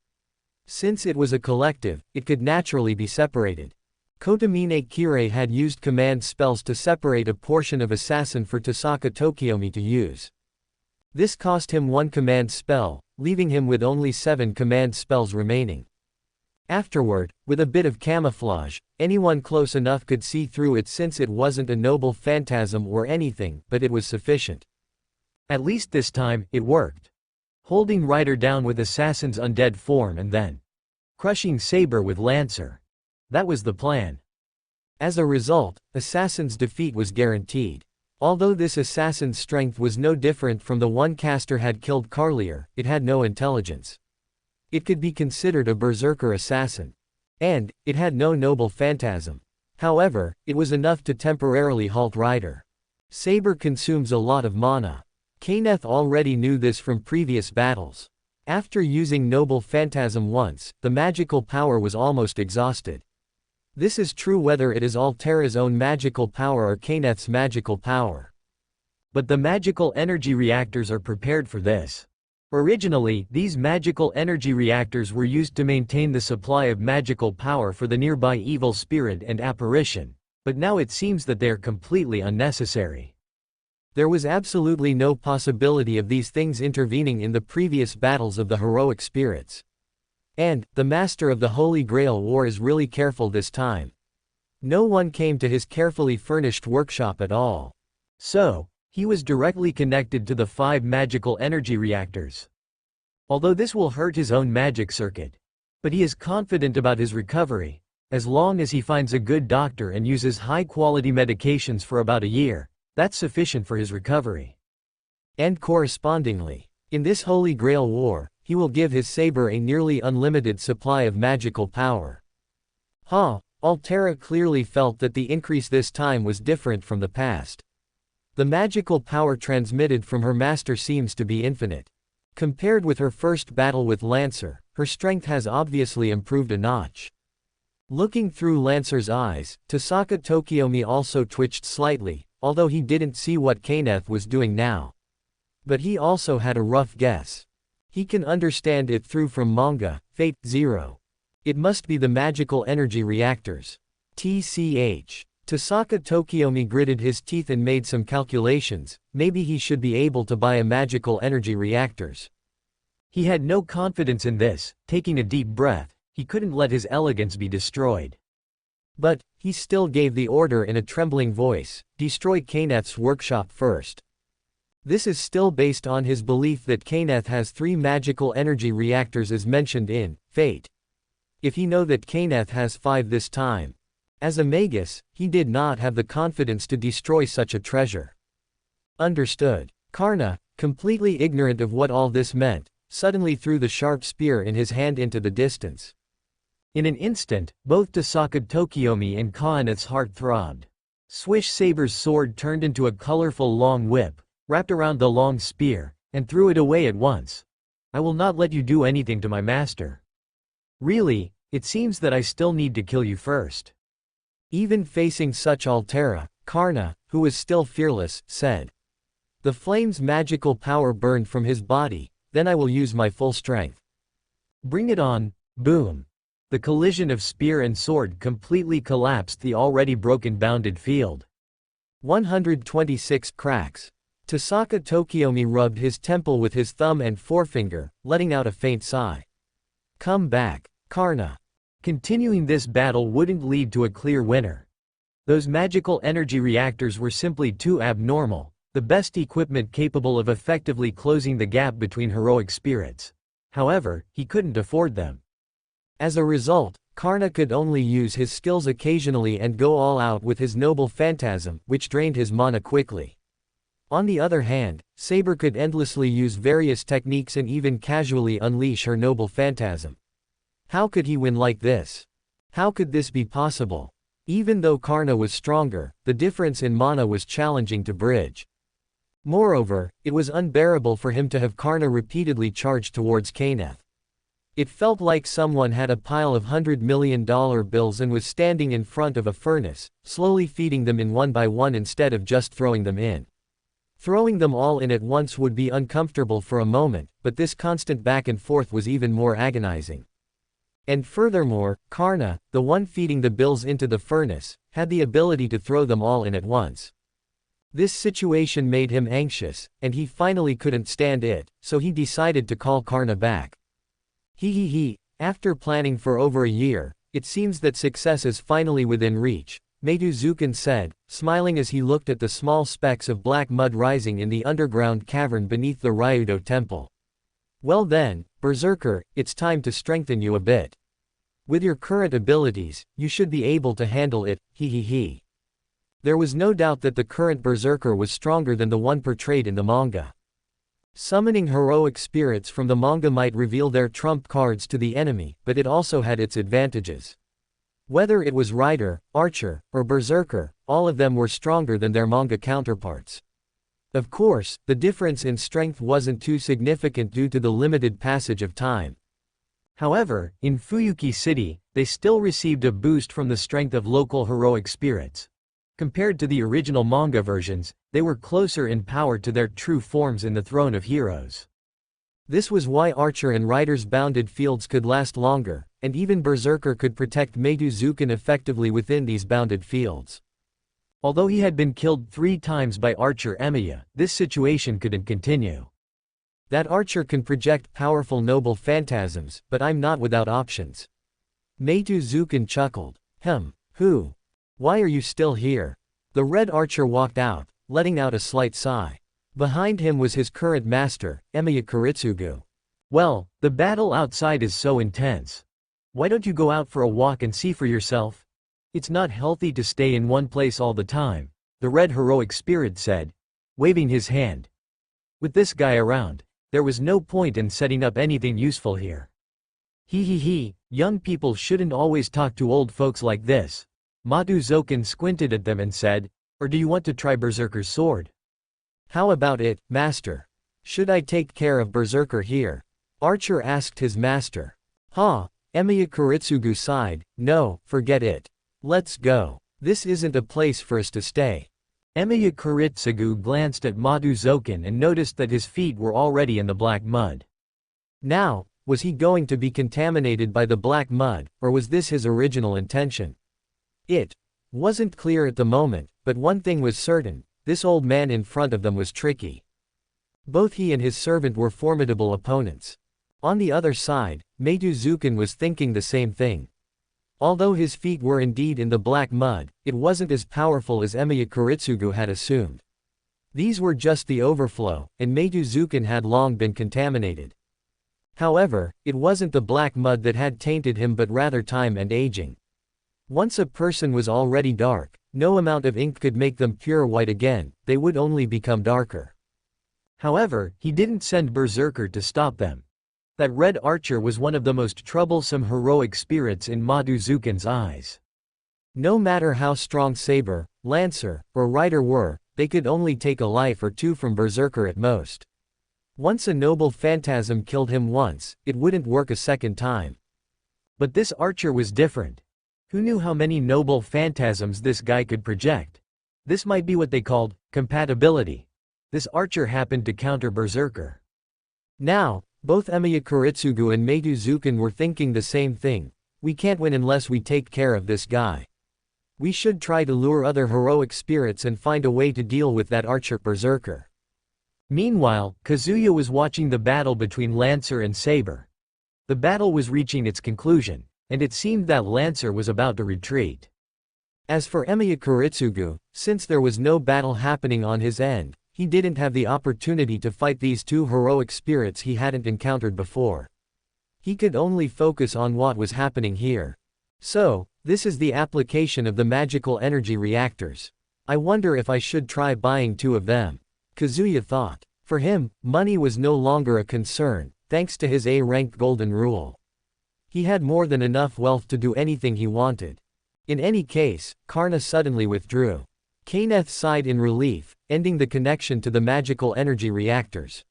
Since it was a collective, it could naturally be separated. Kotomine Kirei had used command spells to separate a portion of Assassin for Tasaka Tokiomi to use. This cost him 1 command spell, leaving him with only 7 command spells remaining. Afterward, with a bit of camouflage, anyone close enough could see through it since it wasn't a noble phantasm or anything, but it was sufficient. At least this time, it worked. Holding Ryder down with Assassin's undead form and then crushing Saber with Lancer. That was the plan. As a result, Assassin's defeat was guaranteed. Although this assassin's strength was no different from the one caster had killed Carlier, it had no intelligence. It could be considered a berserker assassin. And, it had no noble phantasm. However, it was enough to temporarily halt Ryder. Saber consumes a lot of mana. Kaneth already knew this from previous battles. After using noble phantasm once, the magical power was almost exhausted. This is true whether it is Altera's own magical power or Kaneth's magical power. But the magical energy reactors are prepared for this. Originally, these magical energy reactors were used to maintain the supply of magical power for the nearby evil spirit and apparition, but now it seems that they are completely unnecessary. There was absolutely no possibility of these things intervening in the previous battles of the heroic spirits. And, the Master of the Holy Grail War is really careful this time. No one came to his carefully furnished workshop at all. So, he was directly connected to the 5 magical energy reactors. Although this will hurt his own magic circuit. But he is confident about his recovery. As long as he finds a good doctor and uses high-quality medications for about a year, that's sufficient for his recovery. And correspondingly, in this Holy Grail War, he will give his saber a nearly unlimited supply of magical power. Altera clearly felt that the increase this time was different from the past. The magical power transmitted from her master seems to be infinite. Compared with her first battle with Lancer, her strength has obviously improved a notch. Looking through Lancer's eyes, Tasaka Tokiomi also twitched slightly, although he didn't see what Kaneth was doing now. But he also had a rough guess. He can understand it through from manga, Fate 0. It must be the magical energy reactors. TCH. Tasaka Tokiomi gritted his teeth and made some calculations. Maybe he should be able to buy a magical energy reactors. He had no confidence in this. Taking a deep breath, he couldn't let his elegance be destroyed. But, he still gave the order in a trembling voice, destroy Kaneth's workshop first. This is still based on his belief that Kaneth has 3 magical energy reactors as mentioned in Fate. If he know that Kaneth has 5 this time. As a magus, he did not have the confidence to destroy such a treasure. Understood. Karna, completely ignorant of what all this meant, suddenly threw the sharp spear in his hand into the distance. In an instant, both Tasaka Tokiomi and Kaneth's heart throbbed. Swish Saber's sword turned into a colorful long whip, wrapped around the long spear, and threw it away at once. I will not let you do anything to my master. Really, it seems that I still need to kill you first. Even facing such Altera, Karna, who was still fearless, said. The flame's magical power burned from his body, then I will use my full strength. Bring it on, boom. The collision of spear and sword completely collapsed the already broken bounded field. 126 cracks. Tasaka Tokiomi rubbed his temple with his thumb and forefinger, letting out a faint sigh. Come back, Karna. Continuing this battle wouldn't lead to a clear winner. Those magical energy reactors were simply too abnormal, the best equipment capable of effectively closing the gap between heroic spirits. However, he couldn't afford them. As a result, Karna could only use his skills occasionally and go all out with his noble phantasm, which drained his mana quickly. On the other hand, Saber could endlessly use various techniques and even casually unleash her noble phantasm. How could he win like this? How could this be possible? Even though Karna was stronger, the difference in mana was challenging to bridge. Moreover, it was unbearable for him to have Karna repeatedly charged towards Kaneth. It felt like someone had a pile of $100 million bills and was standing in front of a furnace, slowly feeding them in one by one instead of just throwing them in. Throwing them all in at once would be uncomfortable for a moment, but this constant back and forth was even more agonizing. And furthermore, Karna, the one feeding the bills into the furnace, had the ability to throw them all in at once. This situation made him anxious, and he finally couldn't stand it, so he decided to call Karna back. After planning for over a year, it seems that success is finally within reach, Meituzukan said, smiling as he looked at the small specks of black mud rising in the underground cavern beneath the Ryudo temple. Well then, Berserker, it's time to strengthen you a bit. With your current abilities, you should be able to handle it, There was no doubt that the current Berserker was stronger than the one portrayed in the manga. Summoning heroic spirits from the manga might reveal their trump cards to the enemy, but it also had its advantages. Whether it was Rider, Archer, or Berserker, all of them were stronger than their manga counterparts. Of course, the difference in strength wasn't too significant due to the limited passage of time. However, in Fuyuki City, they still received a boost from the strength of local heroic spirits. Compared to the original manga versions, they were closer in power to their true forms in the Throne of Heroes. This was why Archer and Rider's bounded fields could last longer, and even Berserker could protect Meituzukan effectively within these bounded fields. Although he had been killed 3 times by Archer Emiya, this situation couldn't continue. That Archer can project powerful noble phantasms, but I'm not without options. Meituzukan chuckled. Who? Why are you still here? The Red Archer walked out, letting out a slight sigh. Behind him was his current master, Emiya Kiritsugu. Well, the battle outside is so intense. Why don't you go out for a walk and see for yourself? It's not healthy to stay in one place all the time, the Red Heroic Spirit said, waving his hand. With this guy around, there was no point in setting up anything useful here. Young people shouldn't always talk to old folks like this. Matuzokan squinted at them and said, or do you want to try Berserker's sword? How about it, master? Should I take care of Berserker here? Archer asked his master. Emiya Kiritsugu sighed, no, forget it. Let's go. This isn't a place for us to stay. Emiya Kiritsugu glanced at Matuzokan and noticed that his feet were already in the black mud. Now, was he going to be contaminated by the black mud, or was this his original intention? It wasn't clear at the moment, but one thing was certain, this old man in front of them was tricky. Both he and his servant were formidable opponents. On the other side, Meituzukan was thinking the same thing. Although his feet were indeed in the black mud, it wasn't as powerful as Emiya Kiritsugu had assumed. These were just the overflow, and Meituzukan had long been contaminated. However, it wasn't the black mud that had tainted him but rather time and aging. Once a person was already dark, no amount of ink could make them pure white again, they would only become darker. However, he didn't send Berserker to stop them. That Red Archer was one of the most troublesome heroic spirits in Matuzukan's eyes. No matter how strong Saber, Lancer, or Rider were, they could only take a life or 2 from Berserker at most. Once a noble phantasm killed him once, it wouldn't work a second time. But this Archer was different. Who knew how many noble phantasms this guy could project? This might be what they called compatibility. This Archer happened to counter Berserker. Now, both Emiya Kiritsugu and Meituzukan were thinking the same thing. We can't win unless we take care of this guy. We should try to lure other heroic spirits and find a way to deal with that Archer Berserker. Meanwhile, Kazuya was watching the battle between Lancer and Saber. The battle was reaching its conclusion, and it seemed that Lancer was about to retreat. As for Emiya Kiritsugu, since there was no battle happening on his end, he didn't have the opportunity to fight these 2 heroic spirits he hadn't encountered before. He could only focus on what was happening here. So, this is the application of the magical energy reactors. I wonder if I should try buying 2 of them. Kazuya thought. For him, money was no longer a concern, thanks to his A-rank golden rule. He had more than enough wealth to do anything he wanted. In any case, Karna suddenly withdrew. Kaneth sighed in relief, ending the connection to the magical energy reactors.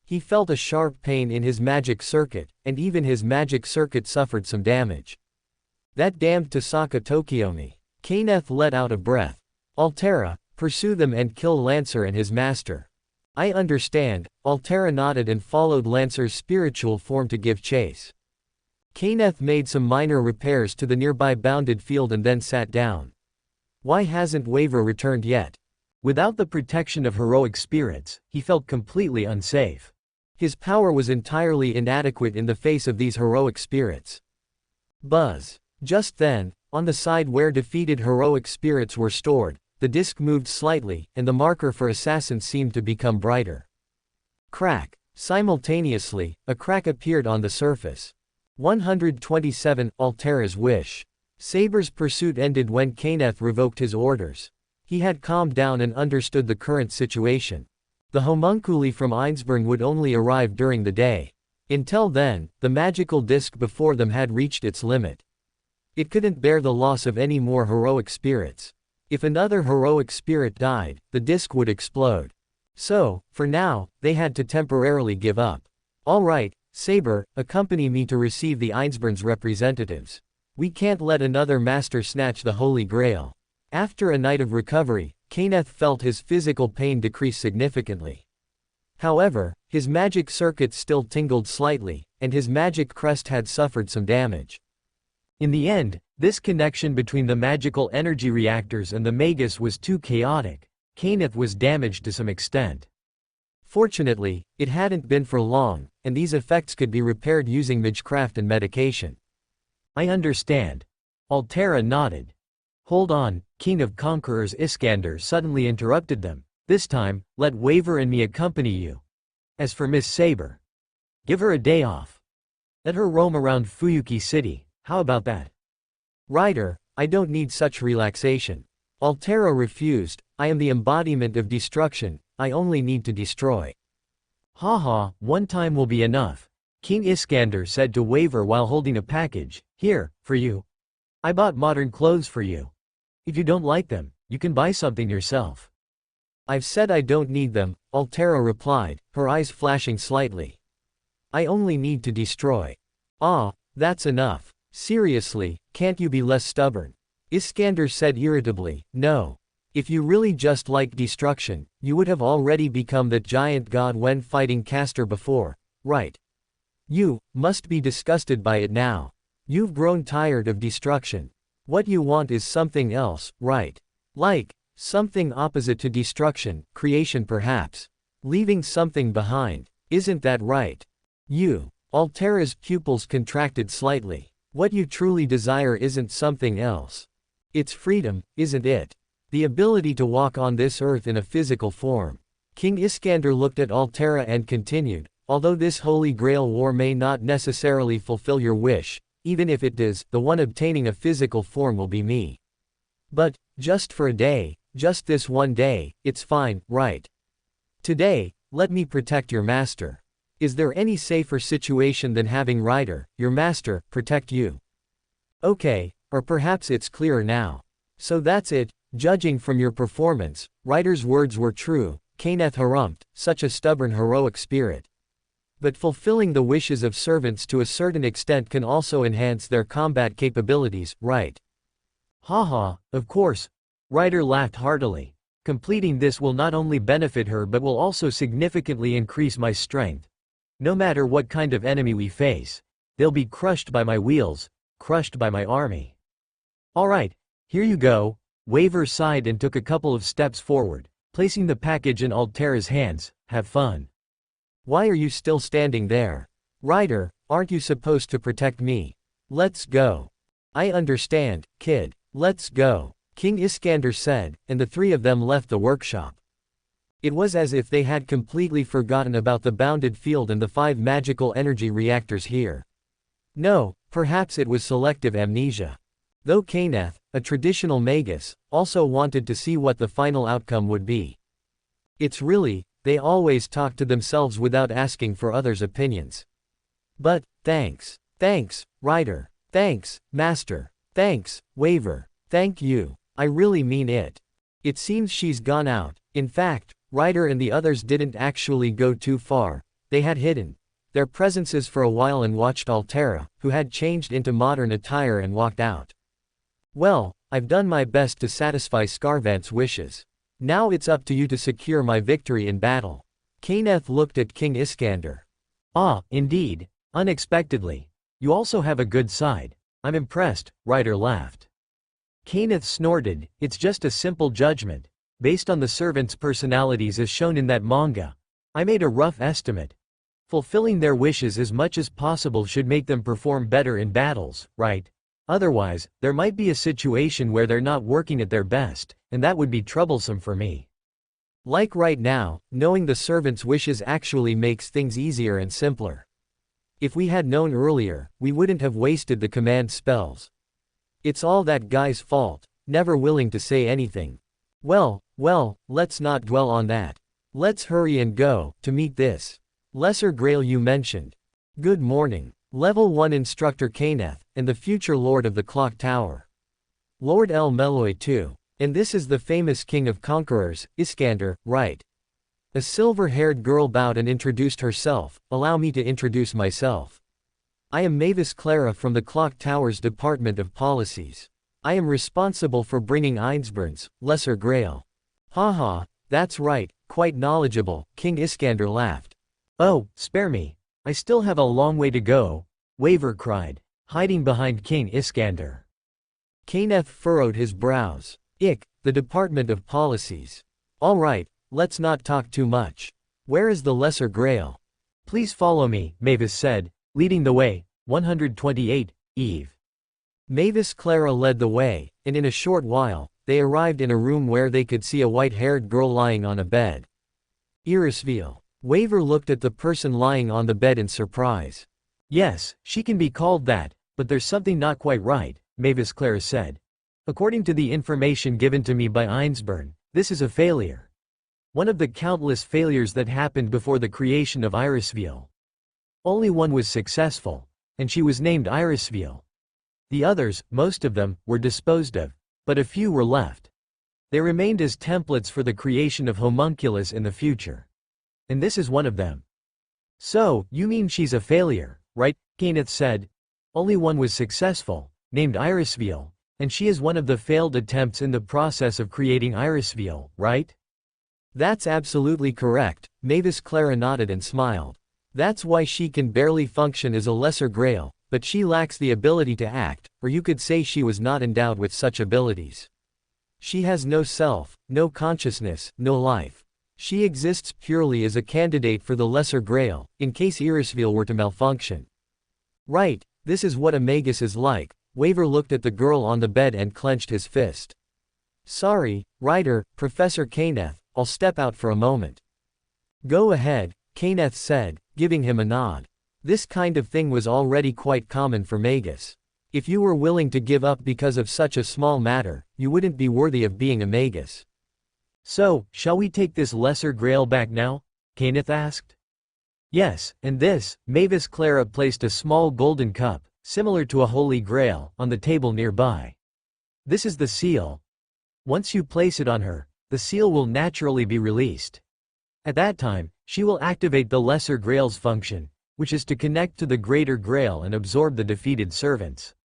He felt a sharp pain in his magic circuit, and even his magic circuit suffered some damage. That damned Tasaka Tokiomi. Kaneth let out a breath. Altera, pursue them and kill Lancer and his master. I understand. Altera nodded and followed Lancer's spiritual form to give chase. Kaneth made some minor repairs to the nearby bounded field and then sat down. Why hasn't Waver returned yet? Without the protection of heroic spirits, he felt completely unsafe. His power was entirely inadequate in the face of these heroic spirits. Buzz. Just then, on the side where defeated heroic spirits were stored, the disc moved slightly, and the marker for assassins seemed to become brighter. Crack. Simultaneously, a crack appeared on the surface. 127. Altera's wish. Saber's pursuit ended when Kaneth revoked his orders. He had calmed down and understood the current situation. The homunculi from Einsburn would only arrive during the day. Until then, the magical disc before them had reached its limit. It couldn't bear the loss of any more heroic spirits. If another heroic spirit died, the disc would explode. So, for now, they had to temporarily give up. All right, Saber, accompany me to receive the Einsburn's representatives. We can't let another master snatch the Holy Grail. After a night of recovery, Kaneth felt his physical pain decrease significantly. However, his magic circuit still tingled slightly, and his magic crest had suffered some damage. In the end, this connection between the magical energy reactors and the magus was too chaotic. Kaneth was damaged to some extent. Fortunately, it hadn't been for long, and these effects could be repaired using magecraft and medication. I understand. Altera nodded. Hold on, King of Conquerors Iskander suddenly interrupted them. This time, let Waver and me accompany you. As for Miss Saber, give her a day off. Let her roam around Fuyuki City, how about that? Rider, I don't need such relaxation. Altera refused. I am the embodiment of destruction, I only need to destroy. Haha, one time will be enough. King Iskander said to Waver while holding a package. Here, for you. I bought modern clothes for you. If you don't like them, you can buy something yourself. I've said I don't need them, Altera replied, her eyes flashing slightly. I only need to destroy. Ah, that's enough. Seriously, can't you be less stubborn? Iskander said irritably, no. If you really just like destruction, you would have already become that giant god when fighting Castor before, right? You must be disgusted by it now. You've grown tired of destruction. What you want is something else, right? Like, something opposite to destruction, creation perhaps. Leaving something behind, isn't that right? Altera's pupils contracted slightly. What you truly desire isn't something else. It's freedom, isn't it? The ability to walk on this earth in a physical form. King Iskander looked at Altera and continued, although this Holy Grail war may not necessarily fulfill your wish, even if it does, the one obtaining a physical form will be me. But, just for a day, just this one day, it's fine, right? Today, let me protect your master. Is there any safer situation than having Rider, your master, protect you? Okay, or perhaps it's clearer now. So that's it, judging from your performance, Rider's words were true, Kaneth harumphed, such a stubborn heroic spirit. But fulfilling the wishes of servants to a certain extent can also enhance their combat capabilities, right? Haha, of course. Rider laughed heartily. Completing this will not only benefit her but will also significantly increase my strength. No matter what kind of enemy we face, they'll be crushed by my wheels, crushed by my army. Alright, here you go. Waver sighed and took a couple of steps forward, placing the package in Altera's hands. Have fun. Why are you still standing there? Rider, aren't you supposed to protect me? Let's go. I understand, kid. Let's go. King Iskander said, and the three of them left the workshop. It was as if they had completely forgotten about the bounded field and the 5 magical energy reactors here. No, perhaps it was selective amnesia. Though Kaneth, a traditional magus, also wanted to see what the final outcome would be. It's really, they always talk to themselves without asking for others' opinions. But, thanks. Thanks, writer. Thanks, master. Thanks, Waver. Thank you. I really mean it. It seems she's gone out. In fact, Ryder and the others didn't actually go too far. They had hidden their presences for a while and watched Altera, who had changed into modern attire and walked out. Well, I've done my best to satisfy Scarvant's wishes. Now it's up to you to secure my victory in battle. Kaneth looked at King Iskander. Ah, indeed. Unexpectedly. You also have a good side. I'm impressed, Ryder laughed. Kaneth snorted, it's just a simple judgment, based on the servants' personalities as shown in that manga. I made a rough estimate. Fulfilling their wishes as much as possible should make them perform better in battles, right? Otherwise, there might be a situation where they're not working at their best, and that would be troublesome for me. Like right now, knowing the servants' wishes actually makes things easier and simpler. If we had known earlier, we wouldn't have wasted the command spells. It's all that guy's fault, never willing to say anything. Well, let's not dwell on that. Let's hurry and go to meet this Lesser Grail you mentioned. Good morning. Level 1 Instructor Kaneth, and the future Lord of the Clock Tower. Lord El Meloy too. And this is the famous King of Conquerors, Iskander, right? A silver-haired girl bowed and introduced herself. Allow me to introduce myself. I am Mavis Clara from the Clock Tower's Department of Policies. I am responsible for bringing Einsburn's Lesser Grail. Haha, that's right, quite knowledgeable, King Iskander laughed. Oh, spare me. I still have a long way to go, Waver cried, hiding behind King Iskander. Kaneth furrowed his brows. The Department of Policies. All right, let's not talk too much. Where is the Lesser Grail? Please follow me, Mavis said, leading the way. 128, Eve. Mavis Clara led the way, and in a short while, they arrived in a room where they could see a white-haired girl lying on a bed. Irisville. Waver looked at the person lying on the bed in surprise. Yes, she can be called that, but there's something not quite right, Mavis Clara said. According to the information given to me by Einsburn, this is a failure. One of the countless failures that happened before the creation of Irisville. Only one was successful, and she was named Irisville. The others, most of them, were disposed of, but a few were left. They remained as templates for the creation of homunculus in the future. And this is one of them. So, you mean she's a failure, right? Kaneth said. Only one was successful, named Irisville, and she is one of the failed attempts in the process of creating Irisville, right? That's absolutely correct, Mavis Clara nodded and smiled. That's why she can barely function as a Lesser Grail, but she lacks the ability to act, or you could say she was not endowed with such abilities. She has no self, no consciousness, no life. She exists purely as a candidate for the Lesser Grail, in case Irisville were to malfunction. Right, this is what a magus is like. Waver looked at the girl on the bed and clenched his fist. Sorry, Ryder, Professor Kaneth, I'll step out for a moment. Go ahead, Kaneth said, giving him a nod. This kind of thing was already quite common for magus. If you were willing to give up because of such a small matter, you wouldn't be worthy of being a magus. So, shall we take this Lesser Grail back now? Kaneth asked. Yes, and this, Mavis Clara placed a small golden cup, similar to a Holy Grail, on the table nearby. This is the seal. Once you place it on her, the seal will naturally be released. At that time, she will activate the Lesser Grail's function, which is to connect to the Greater Grail and absorb the defeated servants.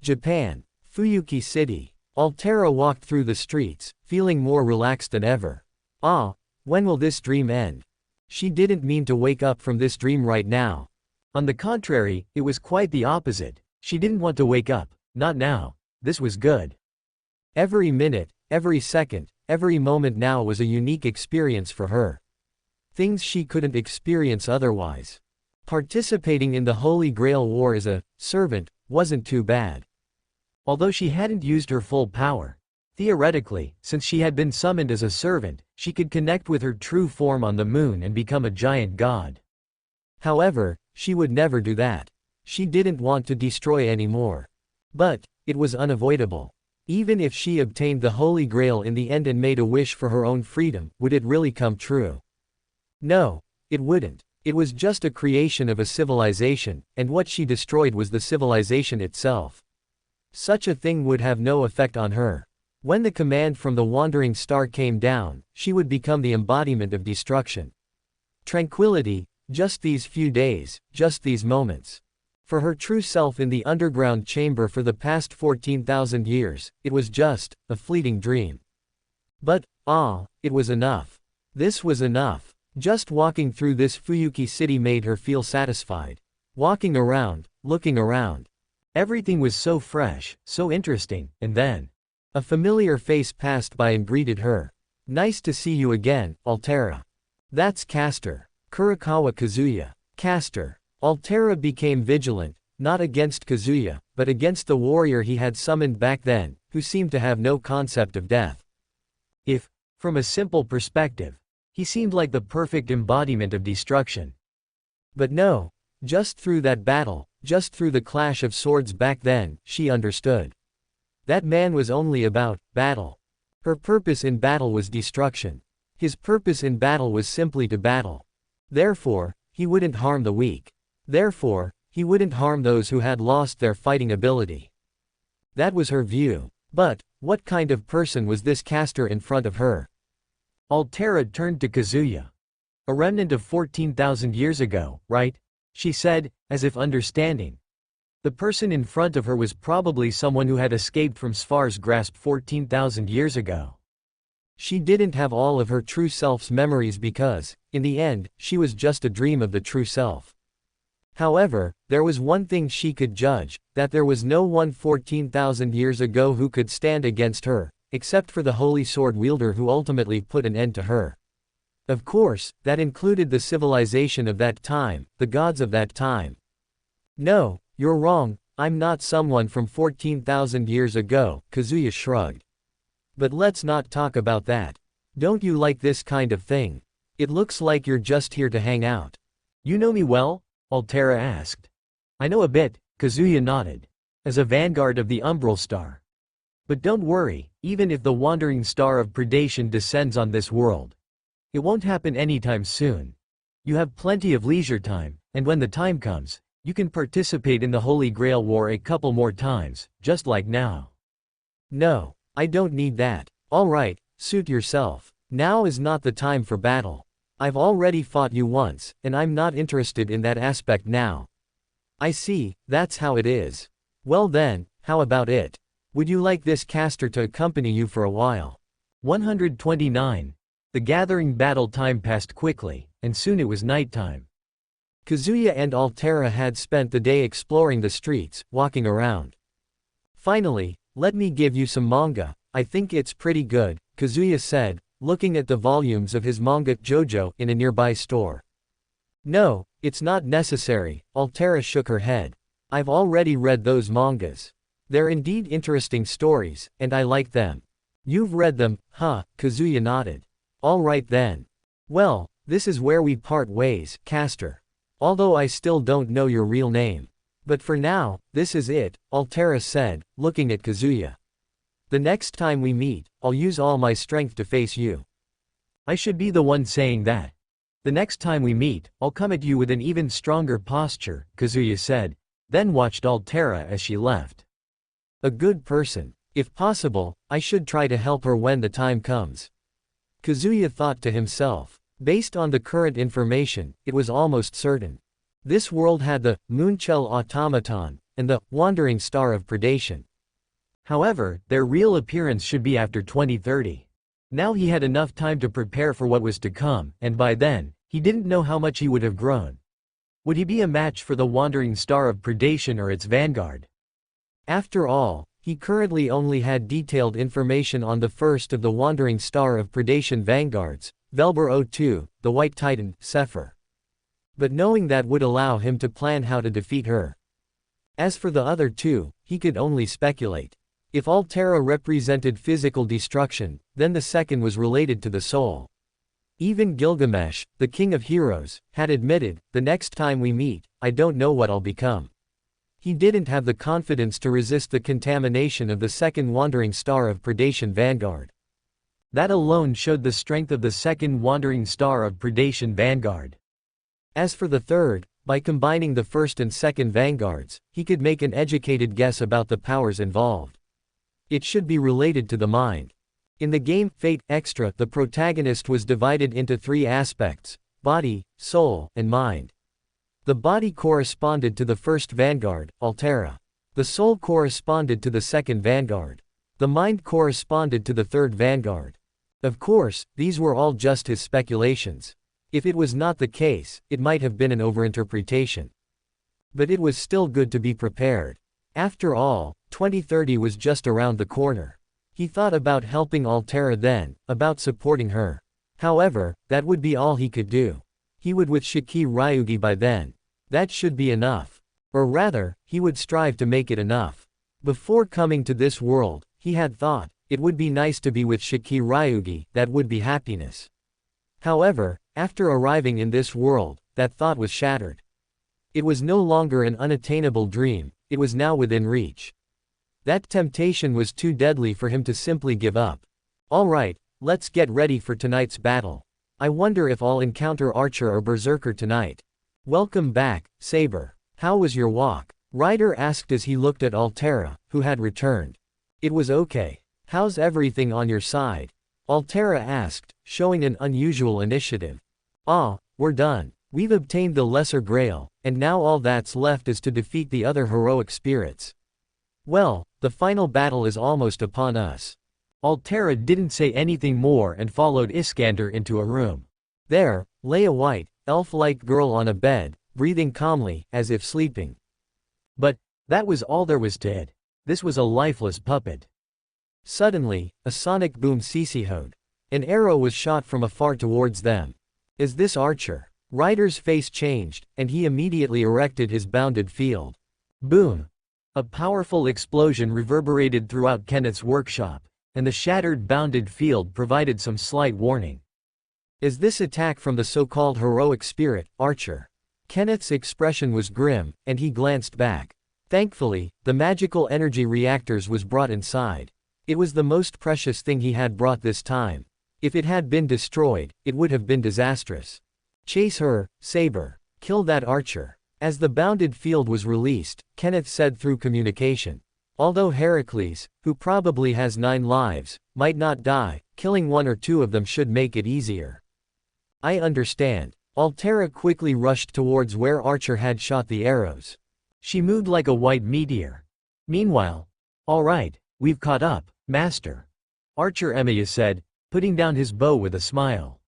Japan. Fuyuki City. Altera walked through the streets, feeling more relaxed than ever. Ah, when will this dream end? She didn't mean to wake up from this dream right now. On the contrary, it was quite the opposite. She didn't want to wake up, not now. This was good. Every minute, every second, every moment now was a unique experience for her. Things she couldn't experience otherwise. Participating in the Holy Grail War as a servant wasn't too bad. Although she hadn't used her full power, theoretically, since she had been summoned as a servant, she could connect with her true form on the moon and become a giant god. However, she would never do that. She didn't want to destroy anymore. But it was unavoidable. Even if she obtained the Holy Grail in the end and made a wish for her own freedom, would it really come true? No, it wouldn't. It was just a creation of a civilization, and what she destroyed was the civilization itself. Such a thing would have no effect on her. When the command from the wandering star came down, she would become the embodiment of destruction. Tranquility, just these few days, just these moments. For her true self in the underground chamber for the past 14,000 years, it was just a fleeting dream. But, it was enough. This was enough. Just walking through this Fuyuki city made her feel satisfied. Walking around, looking around. Everything was so fresh, so interesting, and then a familiar face passed by and greeted her. Nice to see you again, Altera. That's Castor. Kurokawa Kazuya. Castor. Altera became vigilant, not against Kazuya, but against the warrior he had summoned back then, who seemed to have no concept of death. If, from a simple perspective, he seemed like the perfect embodiment of destruction. But no, just through that battle, just through the clash of swords back then, she understood. That man was only about battle. Her purpose in battle was destruction. His purpose in battle was simply to battle. Therefore, he wouldn't harm the weak. Therefore, he wouldn't harm those who had lost their fighting ability. That was her view. But, what kind of person was this Castor in front of her? Altera turned to Kazuya. A remnant of 14,000 years ago, right? She said, as if understanding. The person in front of her was probably someone who had escaped from Svar's grasp 14,000 years ago. She didn't have all of her true self's memories because, in the end, she was just a dream of the true self. However, there was one thing she could judge, that there was no one 14,000 years ago who could stand against her, except for the holy sword wielder who ultimately put an end to her. Of course, that included the civilization of that time, the gods of that time. No, you're wrong, I'm not someone from 14,000 years ago, Kazuya shrugged. But let's not talk about that. Don't you like this kind of thing? It looks like you're just here to hang out. You know me well? Altera asked. I know a bit, Kazuya nodded. As a vanguard of the Umbral Star. But don't worry, even if the wandering star of predation descends on this world. It won't happen anytime soon. You have plenty of leisure time, and when the time comes, you can participate in the Holy Grail War a couple more times, just like now. No, I don't need that. Alright, suit yourself. Now is not the time for battle. I've already fought you once, and I'm not interested in that aspect now. I see, that's how it is. Well then, how about it? Would you like this Castor to accompany you for a while? 129. The gathering battle time passed quickly, and soon it was nighttime. Kazuya and Altera had spent the day exploring the streets, walking around. Finally, let me give you some manga, I think it's pretty good, Kazuya said, looking at the volumes of his manga Jojo in a nearby store. No, it's not necessary, Altera shook her head. I've already read those mangas. They're indeed interesting stories, and I like them. You've read them, huh? Kazuya nodded. Alright then. Well, this is where we part ways, Castor. Although I still don't know your real name. But for now, this is it, Altera said, looking at Kazuya. The next time we meet, I'll use all my strength to face you. I should be the one saying that. The next time we meet, I'll come at you with an even stronger posture, Kazuya said, then watched Altera as she left. A good person. If possible, I should try to help her when the time comes. Kazuya thought to himself. Based on the current information, it was almost certain. This world had the Moonshell Automaton, and the Wandering Star of Predation. However, their real appearance should be after 2030. Now he had enough time to prepare for what was to come, and by then, he didn't know how much he would have grown. Would he be a match for the Wandering Star of Predation or its vanguard? After all, he currently only had detailed information on the first of the Wandering Star of Predation vanguards, Velber 02, the White Titan, Sepher. But knowing that would allow him to plan how to defeat her. As for the other two, he could only speculate. If Altera represented physical destruction, then the second was related to the soul. Even Gilgamesh, the king of heroes, had admitted, the next time we meet, I don't know what I'll become. He didn't have the confidence to resist the contamination of the second wandering star of Predation Vanguard. That alone showed the strength of the second wandering star of Predation Vanguard. As for the third, by combining the first and second vanguards, he could make an educated guess about the powers involved. It should be related to the mind. In the game Fate Extra, the protagonist was divided into three aspects: body, soul, and mind. The body corresponded to the first vanguard, Altera. The soul corresponded to the second vanguard. The mind corresponded to the third vanguard. Of course, these were all just his speculations. If it was not the case, it might have been an overinterpretation. But it was still good to be prepared. After all, 2030 was just around the corner. He thought about helping Altera then, about supporting her. However, that would be all he could do. He would with Shiki Ryugi by then. That should be enough. Or rather, he would strive to make it enough. Before coming to this world, he had thought, it would be nice to be with Shiki Ryugi, that would be happiness. However, after arriving in this world, that thought was shattered. It was no longer an unattainable dream, it was now within reach. That temptation was too deadly for him to simply give up. Alright, let's get ready for tonight's battle. I wonder if I'll encounter Archer or Berserker tonight. Welcome back, Saber. How was your walk? Ryder asked as he looked at Altera, who had returned. It was okay. How's everything on your side? Altera asked, showing an unusual initiative. Ah, we're done. We've obtained the Lesser Grail, and now all that's left is to defeat the other heroic spirits. Well, the final battle is almost upon us. Altera didn't say anything more and followed Iskander into a room. There, lay a white, elf-like girl on a bed, breathing calmly, as if sleeping. But that was all there was to it. This was a lifeless puppet. Suddenly, a sonic boom ceased. An arrow was shot from afar towards them. Is this Archer? Ryder's face changed, and he immediately erected his bounded field. Boom! A powerful explosion reverberated throughout Kenneth's workshop, and the shattered bounded field provided some slight warning. Is this attack from the so-called heroic spirit, Archer? Kenneth's expression was grim, and he glanced back. Thankfully, the magical energy reactors was brought inside. It was the most precious thing he had brought this time. If it had been destroyed, it would have been disastrous. Chase her, Saber. Kill that Archer. As the bounded field was released, Kenneth said through communication. Although Heracles, who probably has 9 lives, might not die, killing 1 or 2 of them should make it easier. I understand. Altera quickly rushed towards where Archer had shot the arrows. She moved like a white meteor. Meanwhile, all right, we've caught up, Master. Archer Emiya said, putting down his bow with a smile.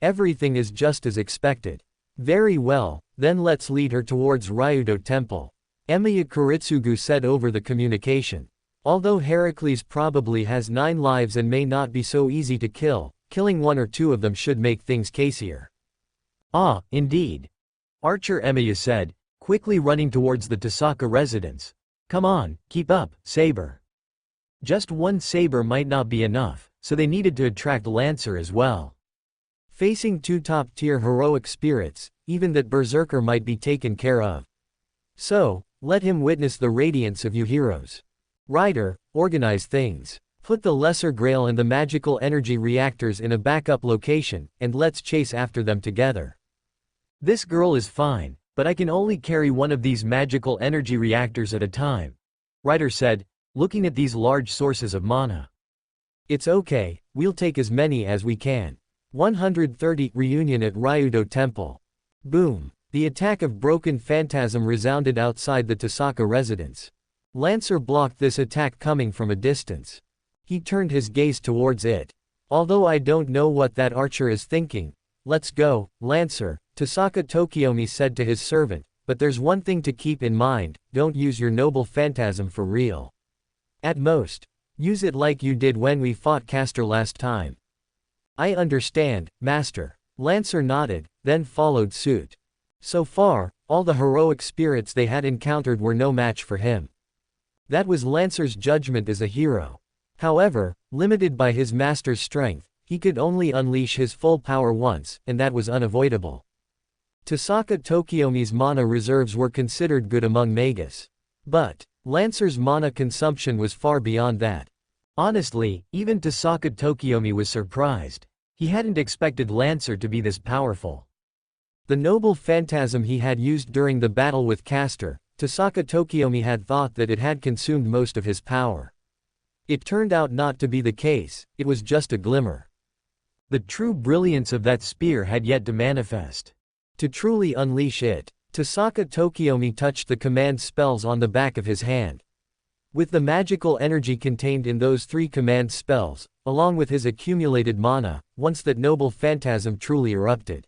Everything is just as expected. Very well, then let's lead her towards Ryudo Temple. Emiya Kiritsugu said over the communication. Although Heracles probably has 9 lives and may not be so easy to kill, killing 1 or 2 of them should make things casier. Ah, indeed. Archer Emiya said, quickly running towards the Tasaka residence. Come on, keep up, Saber. Just 1 Saber might not be enough, so they needed to attract Lancer as well. Facing 2 top-tier heroic spirits, even that Berserker might be taken care of. So, let him witness the radiance of you heroes. Ryder, organize things. Put the Lesser Grail and the magical energy reactors in a backup location, and let's chase after them together. This girl is fine, but I can only carry 1 of these magical energy reactors at a time. Ryder said, looking at these large sources of mana. It's okay, we'll take as many as we can. 130 Reunion at Ryudo Temple. Boom. The attack of Broken Phantasm resounded outside the Tasaka residence. Lancer blocked this attack coming from a distance. He turned his gaze towards it. Although I don't know what that Archer is thinking. Let's go, Lancer, Tasaka Tokiomi said to his servant, but there's one thing to keep in mind, don't use your noble phantasm for real. At most, use it like you did when we fought Castor last time. I understand, Master. Lancer nodded, then followed suit. So far, all the heroic spirits they had encountered were no match for him. That was Lancer's judgment as a hero. However, limited by his master's strength, he could only unleash his full power once, and that was unavoidable. Tasaka Tokiomi's mana reserves were considered good among magus. But Lancer's mana consumption was far beyond that. Honestly, even Tasaka Tokiomi was surprised. He hadn't expected Lancer to be this powerful. The noble phantasm he had used during the battle with Castor, Tasaka Tokiomi had thought that it had consumed most of his power. It turned out not to be the case, it was just a glimmer. The true brilliance of that spear had yet to manifest. To truly unleash it, Tasaka Tokiomi touched the command spells on the back of his hand. With the magical energy contained in those 3 command spells, along with his accumulated mana, once that noble phantasm truly erupted,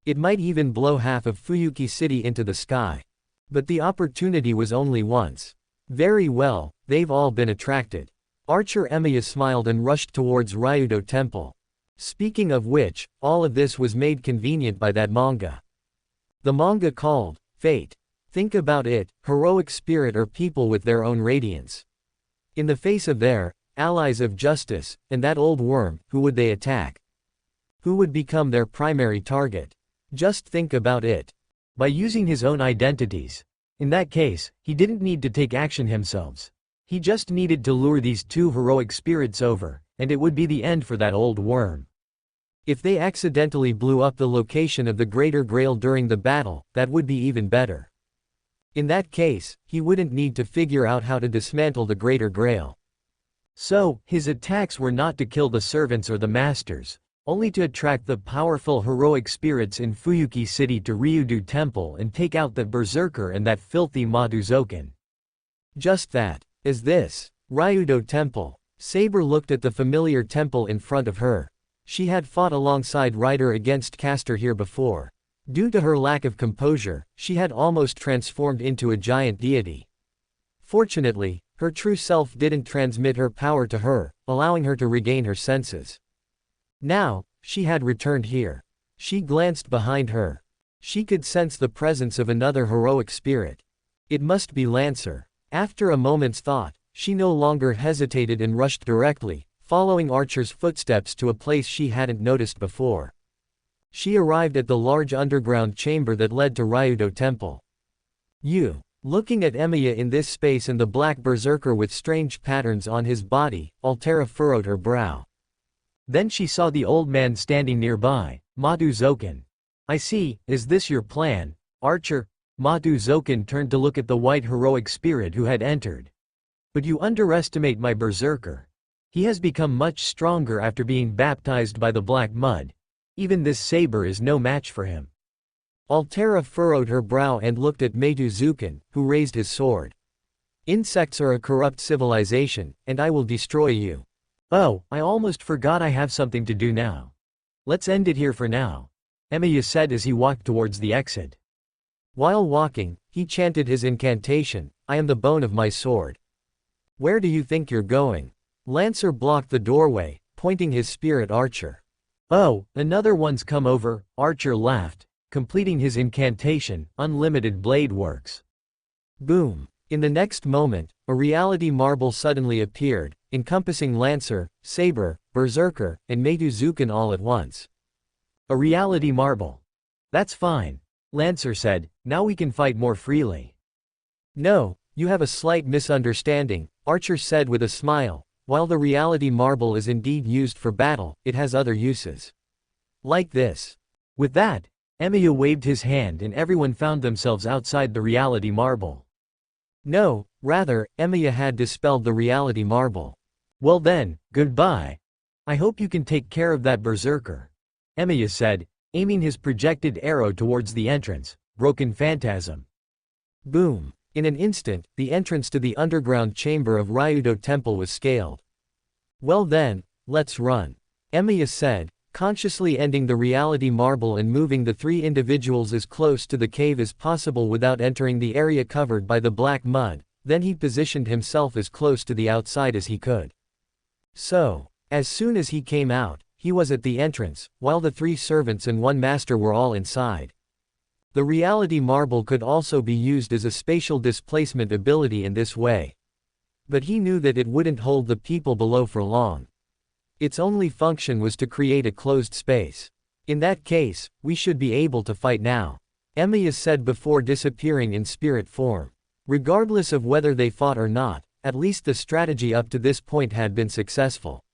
it might even blow half of Fuyuki City into the sky. But the opportunity was only once. Very well, they've all been attracted. Archer Emiya smiled and rushed towards Ryudo Temple. Speaking of which, all of this was made convenient by that manga. The manga called Fate. Think about it, heroic spirit are people with their own radiance. In the face of their allies of justice, and that old worm, who would they attack? Who would become their primary target? Just think about it. By using his own identities. In that case, he didn't need to take action himself. He just needed to lure these 2 heroic spirits over, and it would be the end for that old worm. If they accidentally blew up the location of the Greater Grail during the battle, that would be even better. In that case, he wouldn't need to figure out how to dismantle the Greater Grail. So, his attacks were not to kill the servants or the masters, only to attract the powerful heroic spirits in Fuyuki City to Ryudo Temple and take out that berserker and that filthy Maduzoken. Just that. Is this Ryudo Temple? Saber looked at the familiar temple in front of her. She had fought alongside Ryder against Castor here before. Due to her lack of composure, she had almost transformed into a giant deity. Fortunately, her true self didn't transmit her power to her, allowing her to regain her senses. Now, she had returned here. She glanced behind her. She could sense the presence of another heroic spirit. It must be Lancer. After a moment's thought, she no longer hesitated and rushed directly, following Archer's footsteps to a place she hadn't noticed before. She arrived at the large underground chamber that led to Ryudo Temple. Looking at Emiya in this space and the black berserker with strange patterns on his body, Altera furrowed her brow. Then she saw the old man standing nearby, Maduzoken. I see, is this your plan, Archer? Maduzoken turned to look at the white heroic spirit who had entered. But you underestimate my berserker. He has become much stronger after being baptized by the black mud. Even this saber is no match for him. Altera furrowed her brow and looked at Maduzoken, who raised his sword. Insects are a corrupt civilization, and I will destroy you. Oh, I almost forgot I have something to do now. Let's end it here for now, Emiya said as he walked towards the exit. While walking, he chanted his incantation, I am the bone of my sword. Where do you think you're going? Lancer blocked the doorway, pointing his spear at Archer. Oh, another one's come over, Archer laughed, completing his incantation, unlimited blade works. Boom. In the next moment, a reality marble suddenly appeared, encompassing Lancer, Saber, Berserker, and Maduzoken all at once. A reality marble. That's fine, Lancer said, now we can fight more freely. No, you have a slight misunderstanding, Archer said with a smile. While the reality marble is indeed used for battle, it has other uses. Like this. With that, Emiya waved his hand and everyone found themselves outside the reality marble. No, rather, Emiya had dispelled the reality marble. Well then, goodbye. I hope you can take care of that berserker, Emiya said, aiming his projected arrow towards the entrance, Broken Phantasm. Boom. In an instant, the entrance to the underground chamber of Ryudo Temple was scaled. Well then, let's run, Emiya said, consciously ending the reality marble and moving the 3 individuals as close to the cave as possible without entering the area covered by the black mud. Then he positioned himself as close to the outside as he could. So, as soon as he came out, he was at the entrance, while the 3 servants and 1 master were all inside. The reality marble could also be used as a spatial displacement ability in this way. But he knew that it wouldn't hold the people below for long. Its only function was to create a closed space. In that case, we should be able to fight now, Emiya said before disappearing in spirit form. Regardless of whether they fought or not, at least the strategy up to this point had been successful.